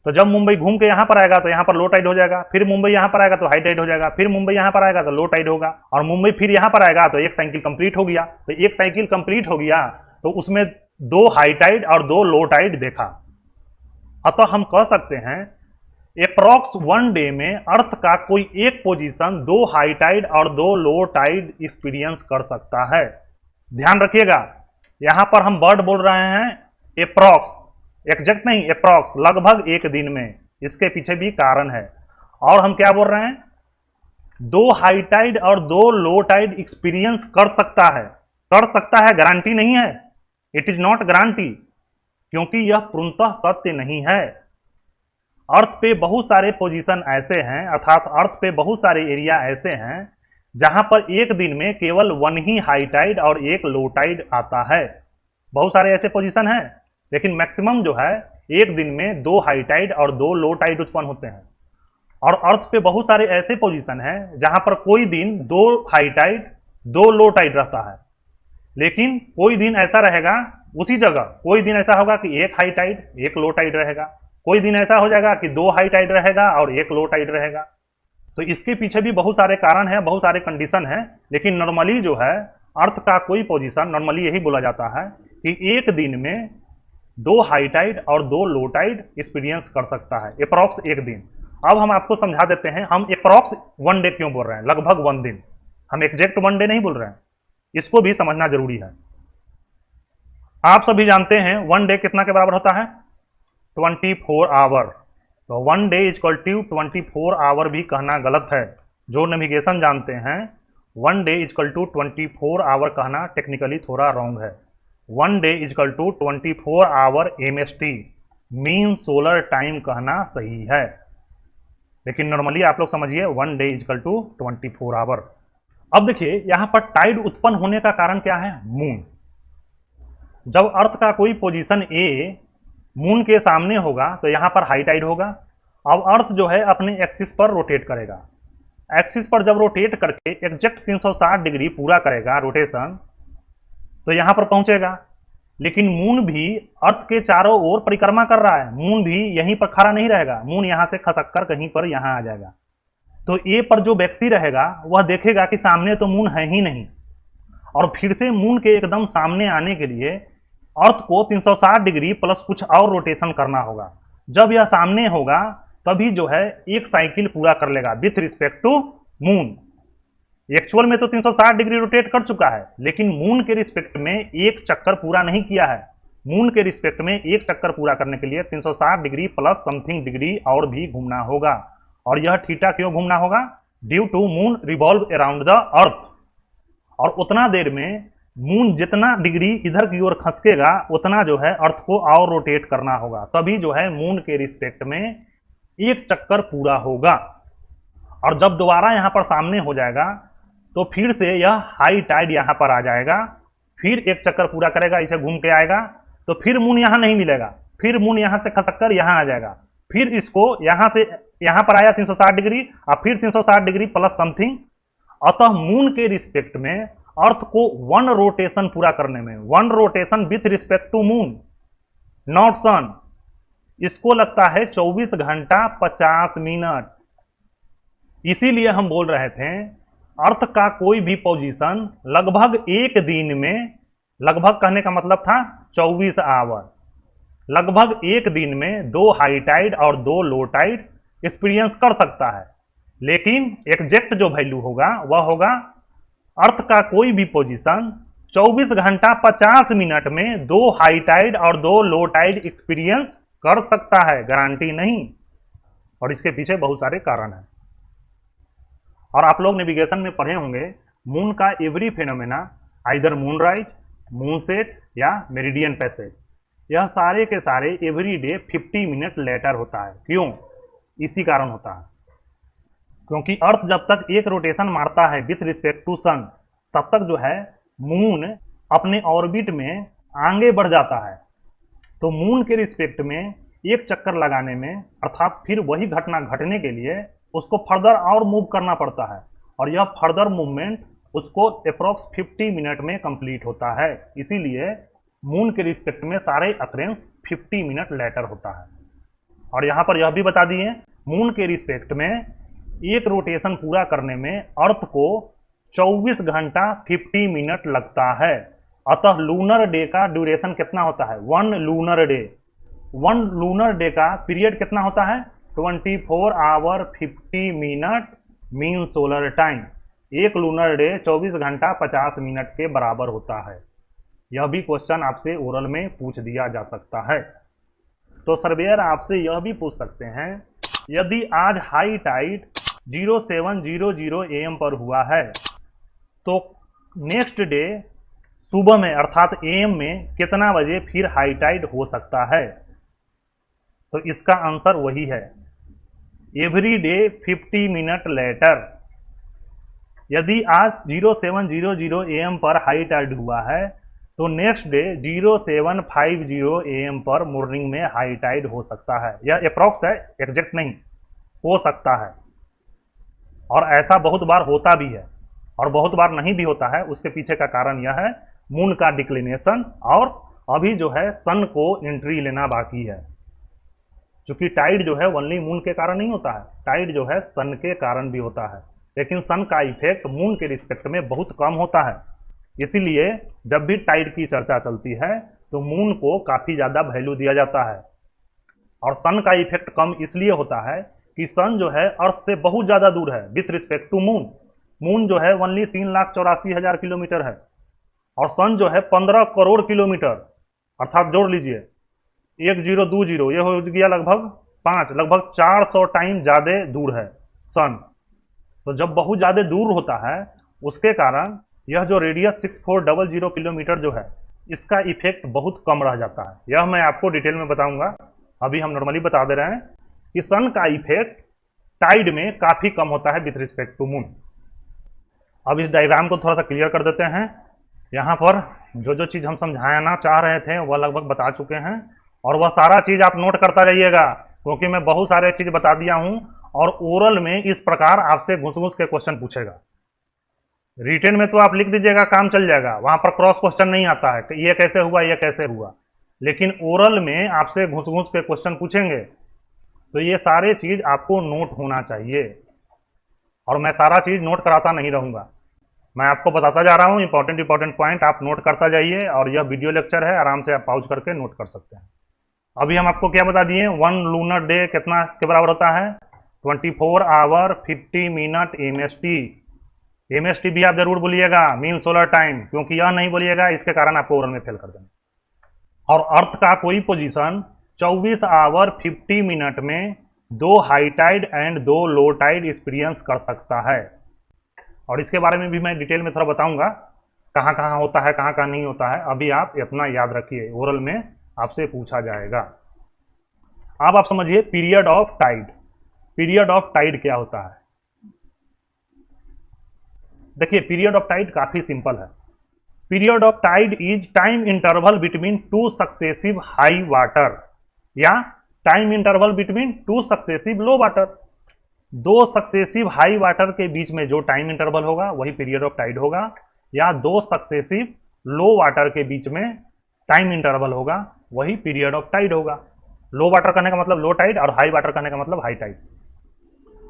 तो जब मुंबई घूम के यहाँ पर आएगा तो यहाँ पर लो टाइड हो जाएगा, फिर मुंबई यहाँ पर आएगा तो हाई टाइड हो जाएगा, फिर मुंबई यहाँ पर आएगा तो लो टाइड होगा, और मुंबई फिर यहाँ पर आएगा तो एक साइकिल कंप्लीट हो गया। तो एक साइकिल कंप्लीट हो गया तो उसमें 2 हाई टाइड और 2 लो टाइड देखा। अतः हम कह सकते हैं अप्रॉक्स 1 डे में अर्थ का कोई एक पोजीशन 2 हाई टाइड और 2 लो टाइड एक्सपीरियंस कर सकता है। ध्यान रखिएगा, यहां पर हम वर्ड बोल रहे हैं अप्रॉक्स, एग्जैक्ट नहीं, अप्रॉक्स, लगभग एक दिन में। इसके पीछे भी कारण है। और हम क्या बोल रहे हैं, 2 हाई टाइड और 2 लो टाइड एक्सपीरियंस कर सकता है। कर सकता है, गारंटी नहीं है, इट इज नॉट गारंटी, क्योंकि यह पूर्णतः सत्य नहीं है। अर्थ पे बहुत सारे पोजीशन ऐसे हैं, अर्थात अर्थ पे बहुत सारे एरिया ऐसे हैं जहां पर एक दिन में केवल 1 ही हाई टाइड और 1 लो टाइड आता है। बहुत सारे ऐसे पोजीशन हैं, लेकिन मैक्सिमम जो है एक दिन में 2 हाई टाइड और 2 लो टाइड उत्पन्न होते हैं। और अर्थ पे बहुत सारे ऐसे पोजीशन हैं जहां पर कोई दिन 2 हाई टाइड 2 लो टाइड रहता है, लेकिन कोई दिन ऐसा रहेगा उसी जगह, कोई दिन ऐसा होगा कि 1 हाई टाइड 1 लो टाइड रहेगा, कोई दिन ऐसा हो जाएगा कि 2 हाई टाइड रहेगा और 1 लो टाइड रहेगा। तो इसके पीछे भी बहुत सारे कारण हैं, बहुत सारे कंडीशन हैं, लेकिन नॉर्मली जो है अर्थ का कोई पोजीशन नॉर्मली यही बोला जाता है कि एक दिन में 2 हाई टाइड और 2 लो टाइड एक्सपीरियंस कर सकता है, अप्रॉक्स एक दिन। अब हम आपको समझा देते हैं हम अप्रॉक्स 1 डे क्यों बोल रहे हैं, लगभग 1 दिन, हम एग्जैक्ट 1 डे नहीं बोल रहे हैं, इसको भी समझना जरूरी है। आप सभी जानते हैं 1 डे कितना के बराबर होता है, 24 आवर। तो 1 डे इक्वल टू 24 आवर भी कहना गलत है। जो नेविगेशन जानते हैं 1 डे इक्वल टू 24 आवर कहना टेक्निकली थोड़ा रॉन्ग है। 1 day equal to 24 hour MST, mean solar time कहना सही है, लेकिन नॉर्मली आप लोग समझिए 1 डे इक्वल टू 24 आवर। अब देखिए यहां पर टाइड उत्पन्न होने का कारण क्या है, मून। जब अर्थ का कोई पोजीशन ए मून के सामने होगा तो यहां पर हाई टाइड होगा। अब अर्थ जो है अपने एक्सिस पर रोटेट करेगा, एक्सिस पर जब रोटेट करके एग्जैक्ट 360 डिग्री पूरा करेगा रोटेशन, तो यहां पर पहुंचेगा। लेकिन मून भी अर्थ के चारों ओर परिक्रमा कर रहा है, मून भी यहीं पर खड़ा नहीं रहेगा, मून यहां से खसक कर कहीं पर यहां आ जाएगा। तो ए पर जो व्यक्ति रहेगा वह देखेगा कि सामने तो मून है ही नहीं, और फिर से मून के एकदम सामने आने के लिए अर्थ को 360 डिग्री प्लस कुछ और रोटेशन करना होगा। जब यह सामने होगा तभी जो है एक साइकिल पूरा कर लेगा with respect to moon. Actual में तो 360 डिग्री रोटेट कर चुका है, लेकिन मून के रिस्पेक्ट में एक चक्कर पूरा नहीं किया है। मून के रिस्पेक्ट में एक चक्कर पूरा करने के लिए 360 डिग्री प्लस समथिंग डिग्री और भी घूमना होगा। और यह थीटा क्यों घूमना होगा, due to moon revolve around the earth. और उतना देर में मून जितना डिग्री इधर की ओर खसकेगा उतना जो है अर्थ को और रोटेट करना होगा, तभी जो है मून के रिस्पेक्ट में एक चक्कर पूरा होगा। और जब दोबारा यहां पर सामने हो जाएगा तो फिर से यह हाई टाइड यहां पर आ जाएगा, फिर एक चक्कर पूरा करेगा, इसे घूम के आएगा, तो फिर मून यहां नहीं मिलेगा, फिर मून यहां से खसक कर यहां आ जाएगा, फिर इसको यहां से यहां पर आया 360 डिग्री और फिर 360 डिग्री प्लस समथिंग। अतः मून के रिस्पेक्ट में अर्थ को 1 रोटेशन पूरा करने में, 1 rotation with respect to moon not sun, इसको लगता है 24 घंटा 50 मिनट। इसीलिए हम बोल रहे थे अर्थ का कोई भी पोजीशन लगभग एक दिन में, लगभग कहने का मतलब था 24 आवर, लगभग एक दिन में 2 हाई टाइड और 2 लो टाइड एक्सपीरियंस कर सकता है। लेकिन एग्जैक्ट जो वैल्यू होगा वह होगा अर्थ का कोई भी पोजीशन 24 घंटा 50 मिनट में 2 हाई टाइड और 2 लो टाइड एक्सपीरियंस कर सकता है, गारंटी नहीं। और इसके पीछे बहुत सारे कारण हैं। और आप लोग नेविगेशन में पढ़े होंगे मून का every phenomena, either moon rise, moon set या मेरिडियन पैसेज, यह सारे के सारे एवरी डे 50 मिनट लेटर होता है। क्यों, इसी कारण होता है क्योंकि अर्थ जब तक एक रोटेशन मारता है विथ रिस्पेक्ट टू सन, तब तक जो है मून अपने ऑर्बिट में आगे बढ़ जाता है। तो मून के रिस्पेक्ट में एक चक्कर लगाने में, अर्थात फिर वही घटना घटने के लिए उसको फर्दर और मूव करना पड़ता है, और यह फर्दर मूवमेंट उसको अप्रॉक्स 50 मिनट में कंप्लीट होता है। इसीलिए मून के रिस्पेक्ट में सारे अक्रेंस 50 मिनट लेटर होता है। और यहाँ पर यह भी बता दिए मून के रिस्पेक्ट में एक रोटेशन पूरा करने में अर्थ को 24 घंटा 50 मिनट लगता है। अतः लूनर डे का ड्यूरेशन कितना होता है, 1 लूनर डे। 1 लूनर डे का पीरियड कितना होता है, 24 hour 50 minute mean solar time. एक लूनर डे 24 घंटा 50 मिनट के बराबर होता है। यह भी क्वेश्चन आपसे ओरल में पूछ दिया जा सकता है। तो सर्वेयर आपसे यह भी पूछ सकते हैं, यदि आज हाई टाइड 0700 AM पर हुआ है तो नेक्स्ट डे सुबह में अर्थात AM में कितना बजे फिर हाई टाइड हो सकता है। तो इसका आंसर वही है, एवरी डे 50 मिनट लेटर। यदि आज 0700 AM पर हाई टाइड हुआ है तो नेक्स्ट डे 0750 AM पर मॉर्निंग में हाई टाइड हो सकता है। यह अप्रॉक्स है, एग्जैक्ट नहीं, हो सकता है। और ऐसा बहुत बार होता भी है और बहुत बार नहीं भी होता है। उसके पीछे का कारण यह है मून का डिक्लिनेशन और अभी जो है सन को एंट्री लेना बाकी है। क्योंकि टाइड जो है ओनली मून के कारण नहीं होता है, टाइड जो है सन के कारण भी होता है, लेकिन सन का इफेक्ट मून के रिस्पेक्ट में बहुत कम होता है। इसीलिए जब भी टाइड की चर्चा चलती है तो मून को काफ़ी ज़्यादा वैल्यू दिया जाता है। और सन का इफेक्ट कम इसलिए होता है कि सन जो है अर्थ से बहुत ज़्यादा दूर है with respect to moon. Moon जो है ओनली 3,84,000 किलोमीटर है और सन जो है 15 करोड़ किलोमीटर, अर्थात जोड़ लीजिए 1020, ये हो गया लगभग 5, लगभग 400 टाइम ज़्यादा दूर है सन। तो जब बहुत ज़्यादा दूर होता है उसके कारण यह जो रेडियस 6400 किलोमीटर जो है इसका इफेक्ट बहुत कम रह जाता है। यह मैं आपको डिटेल में बताऊंगा, अभी हम नॉर्मली बता दे रहे हैं कि सन का इफेक्ट टाइड में काफ़ी कम होता है विथ रिस्पेक्ट टू मून। अब इस डायग्राम को थोड़ा सा क्लियर कर देते हैं। यहाँ पर जो जो चीज़ हम समझाना चाह रहे थे वह लगभग बता चुके हैं और वह सारा चीज़ आप नोट करता जाइएगा, क्योंकि मैं बहुत सारे चीज़ बता दिया हूँ और ओरल में इस प्रकार आपसे घुस घुस के क्वेश्चन पूछेगा। रिटेन में तो आप लिख दीजिएगा, काम चल जाएगा, वहाँ पर क्रॉस क्वेश्चन नहीं आता है कि ये कैसे हुआ ये कैसे हुआ, लेकिन ओरल में आपसे घुस घुस के क्वेश्चन पूछेंगे। तो ये सारे चीज़ आपको नोट होना चाहिए और मैं सारा चीज़ नोट कराता नहीं रहूँगा, मैं आपको बताता जा रहा हूँ इंपॉर्टेंट पॉइंट आप नोट करता जाइए। और यह वीडियो लेक्चर है, आराम से आप पॉज करके नोट कर सकते हैं। अभी हम आपको क्या बता दिए, 1 लूनर डे कितना के बराबर होता है, 24 आवर 50 मिनट MST। MST भी आप जरूर बोलिएगा, मीन सोलर टाइम, क्योंकि यह नहीं बोलिएगा इसके कारण आपको ओरल में फेल कर देंगे। और अर्थ का कोई पोजीशन 24 आवर 50 मिनट में 2 high tide and 2 low tide experience कर सकता है। और इसके बारे में भी मैं डिटेल में थोड़ा बताऊंगा, कहाँ कहाँ होता है कहाँ कहाँ नहीं होता है। अभी आप इतना याद रखिए, ओरल में आपसे पूछा जाएगा। अब आप समझिए period of tide. Period of tide क्या होता है? देखिए पीरियड ऑफ टाइड काफी सिंपल है। Period of tide is time interval between 2 successive high water या time interval between 2 successive low water. 2 successive high water के बीच में जो टाइम इंटरवल होगा वही पीरियड ऑफ टाइड होगा, या 2 सक्सेसिव लो वाटर के बीच में टाइम इंटरवल होगा वही पीरियड ऑफ टाइड होगा। लो वाटर करने का मतलब लो टाइड और हाई वाटर करने का मतलब हाई टाइड।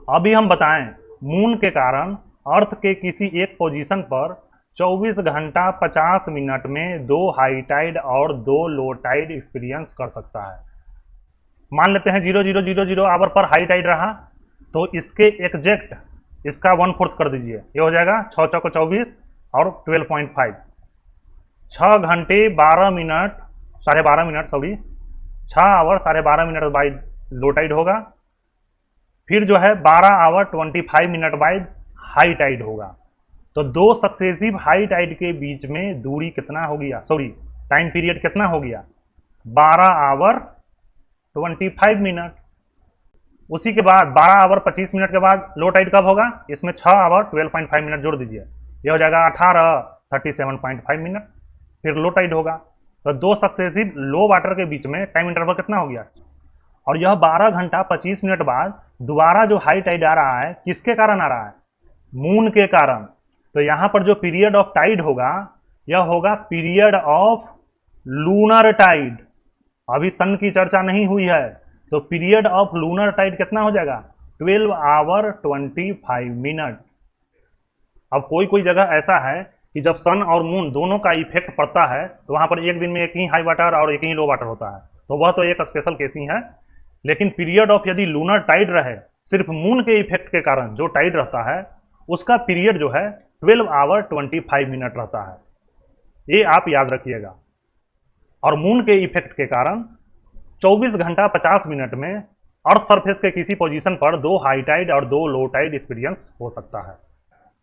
अभी हम बताएं, मून के कारण अर्थ के किसी एक पोजीशन पर 24 घंटा 50 मिनट में 2 हाई टाइड और 2 लो टाइड एक्सपीरियंस कर सकता है। मान लेते हैं 0000 आवर पर हाई टाइड रहा, तो इसके एग्जैक्ट इसका 1/4 कर दीजिए, ये हो जाएगा 6 चौको 24 और 12.5, 6 घंटे 12 मिनट 12.5 मिनट 6 आवर 12.5 मिनट बाद लो टाइड होगा। फिर जो है 12 आवर 25 मिनट बाद हाई टाइड होगा। तो 2 सक्सेसिव हाई टाइड के बीच में दूरी कितना हो गया, टाइम पीरियड कितना हो गया, 12 आवर 25 मिनट। उसी के बाद 12 आवर 25 मिनट के बाद लो टाइड कब होगा, इसमें 6 आवर 12.5 मिनट जोड़ दीजिए, ये हो जाएगा 18 37.5 मिनट, फिर लो टाइड होगा। तो 2 सक्सेसिव लो वाटर के बीच में टाइम इंटरवल कितना हो गया। और यह 12 घंटा 25 मिनट बाद दोबारा जो हाई टाइड आ रहा है किसके कारण आ रहा है, मून के कारण। तो यहाँ पर जो पीरियड ऑफ टाइड होगा यह होगा पीरियड ऑफ लूनर टाइड। अभी सन की चर्चा नहीं हुई है, तो पीरियड ऑफ लूनर टाइड कितना हो जाएगा, 12 आवर 25 मिनट। अब कोई कोई जगह ऐसा है कि जब सन और मून दोनों का इफेक्ट पड़ता है तो वहाँ पर एक दिन में एक ही हाई वाटर और एक ही लो वाटर होता है, तो वह तो एक स्पेशल केस ही है। लेकिन पीरियड ऑफ यदि लूनर टाइड रहे, सिर्फ मून के इफेक्ट के कारण जो टाइड रहता है उसका पीरियड जो है 12 आवर 25 मिनट रहता है, ये आप याद रखिएगा। और मून के इफेक्ट के कारण 24 घंटा 50 मिनट में अर्थ सरफेस के किसी पोजीशन पर 2 हाई टाइड और 2 लो टाइड एक्सपीरियंस हो सकता है।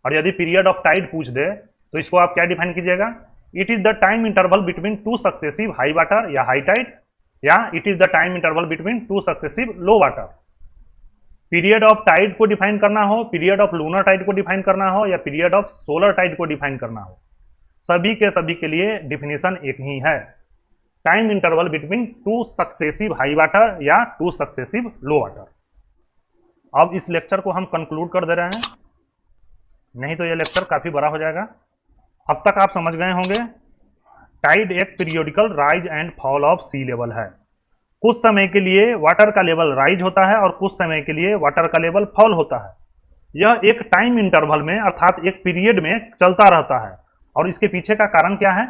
और यदि पीरियड ऑफ टाइड पूछ दे तो इसको आप क्या डिफाइन कीजिएगा? It is the time interval between 2 successive high water या हाई टाइड, या it is the time interval between 2 successive low water. Period of tide को डिफाइन करना हो, पीरियड ऑफ लूनर टाइड को डिफाइन करना हो, या पीरियड ऑफ सोलर टाइड को डिफाइन करना हो, सभी के लिए डिफिनेशन एक ही है, time interval between 2 successive high water या 2 सक्सेसिव लो वाटर। अब इस लेक्चर को हम कंक्लूड कर दे रहे हैं, नहीं तो यह लेक्चर काफी बड़ा हो जाएगा। अब तक आप समझ गए होंगे टाइड एक periodical rise and fall of sea level है। कुछ समय के लिए वाटर का लेवल राइज होता है और कुछ समय के लिए वाटर का लेवल फॉल होता है। यह एक टाइम इंटरवल में अर्थात एक पीरियड में चलता रहता है। और इसके पीछे का कारण क्या है?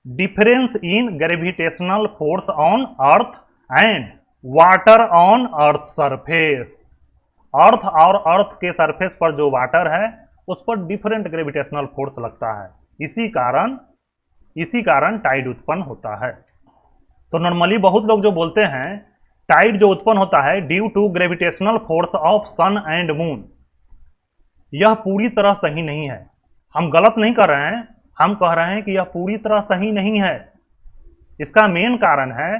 Difference in gravitational force on earth and water on earth surface. Earth और अर्थ के सरफेस पर जो वाटर है उस पर डिफरेंट ग्रेविटेशनल फोर्स लगता है, इसी कारण टाइड उत्पन्न होता है। तो नॉर्मली बहुत लोग जो बोलते हैं टाइड जो उत्पन्न होता है due to gravitational force of sun and moon, यह पूरी तरह सही नहीं है। हम गलत नहीं कर रहे हैं, हम कह रहे हैं कि यह पूरी तरह सही नहीं है। इसका मेन कारण है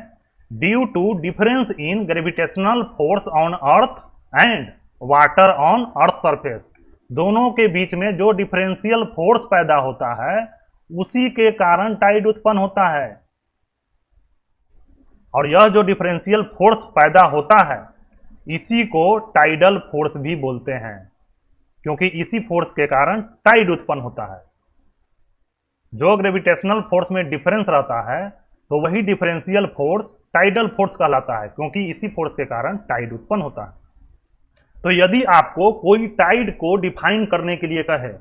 due to difference in gravitational force on earth and water on earth surface. दोनों के बीच में जो डिफरेंशियल फोर्स पैदा होता है उसी के कारण टाइड उत्पन्न होता है। और यह जो डिफरेंशियल फोर्स पैदा होता है इसी को टाइडल फोर्स भी बोलते हैं, क्योंकि इसी फोर्स के कारण टाइड उत्पन्न होता है। जो ग्रेविटेशनल फोर्स में डिफरेंस रहता है तो वही डिफरेंशियल फोर्स टाइडल फोर्स कहलाता है, क्योंकि इसी फोर्स के कारण टाइड उत्पन्न होता है। तो यदि आपको कोई टाइड को डिफाइन करने के लिए कहे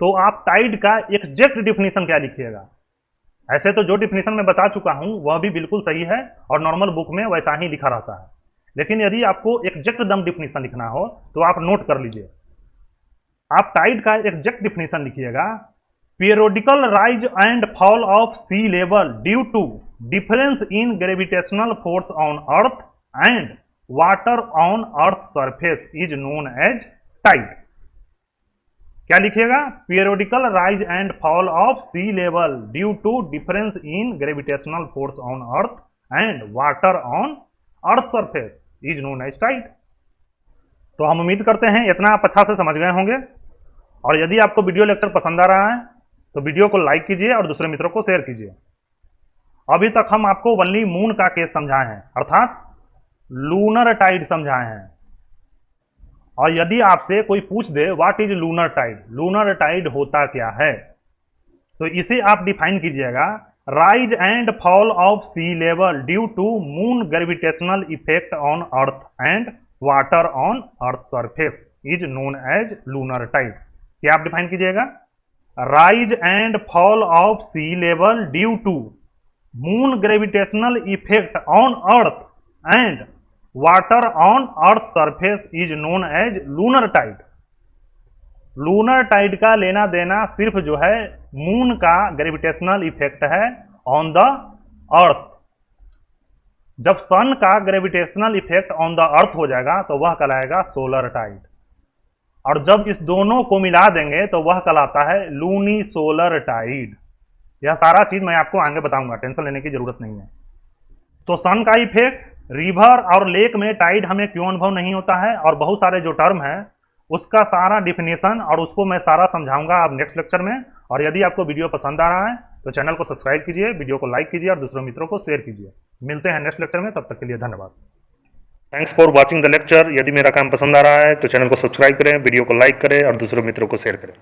तो आप टाइड का एग्जैक्ट डिफिनीशन क्या लिखिएगा? ऐसे तो जो डिफिनीशन मैं बता चुका हूं वह भी बिल्कुल सही है और नॉर्मल बुक में वैसा ही लिखा रहता है, लेकिन यदि आपको एग्जैक्ट दम डिफिनीशन लिखना हो तो आप नोट कर लीजिए। आप टाइड का एग्जैक्ट डिफिनीशन लिखिएगा, periodical rise and fall of sea level due to difference in gravitational force on earth and water on earth surface is known as tide. क्या लिखिएगा? Periodical rise and fall of sea level due to difference in gravitational force on earth and water on earth surface is known as tide. तो हम उम्मीद करते हैं इतना आप अच्छा से समझ गए होंगे। और यदि आपको वीडियो लेक्चर पसंद आ रहा है तो वीडियो को लाइक कीजिए और दूसरे मित्रों को शेयर कीजिए। अभी तक हम आपको ओनली मून का केस समझाए हैं, अर्थात लूनर टाइड समझाए हैं। और यदि आपसे कोई पूछ दे what is lunar tide, lunar tide होता क्या है, तो इसे आप डिफाइन कीजिएगा, rise and fall of sea level due to moon gravitational effect on earth and water on earth surface is known as lunar tide. क्या आप डिफाइन कीजिएगा? Rise and fall of sea level due to moon gravitational effect on earth and water on earth surface is known as lunar tide. Lunar Tide का लेना देना सिर्फ जो है मून का ग्रेविटेशनल इफेक्ट है ऑन द अर्थ। जब सन का gravitational effect on the earth हो जाएगा तो वह कहलाएगा सोलर टाइड, और जब इस दोनों को मिला देंगे तो वह कहलाता है लूनी सोलर टाइड। यह सारा चीज मैं आपको आगे बताऊंगा, टेंशन लेने की जरूरत नहीं है। तो सन का इफेक्ट, रिवर और लेक में टाइड हमें क्यों अनुभव नहीं होता है, और बहुत सारे जो टर्म है उसका सारा डिफिनेशन और उसको मैं सारा समझाऊंगा आप नेक्स्ट लेक्चर में। और यदि आपको वीडियो पसंद आ रहा है तो चैनल को सब्सक्राइब कीजिए, वीडियो को लाइक कीजिए और दूसरों मित्रों को शेयर कीजिए। मिलते हैं नेक्स्ट लेक्चर में, तब तक के लिए धन्यवाद। Thanks for watching the lecture. यदि मेरा काम पसंद आ रहा है तो चैनल को सब्सक्राइब करें, वीडियो को लाइक करें और दूसरों मित्रों को शेयर करें।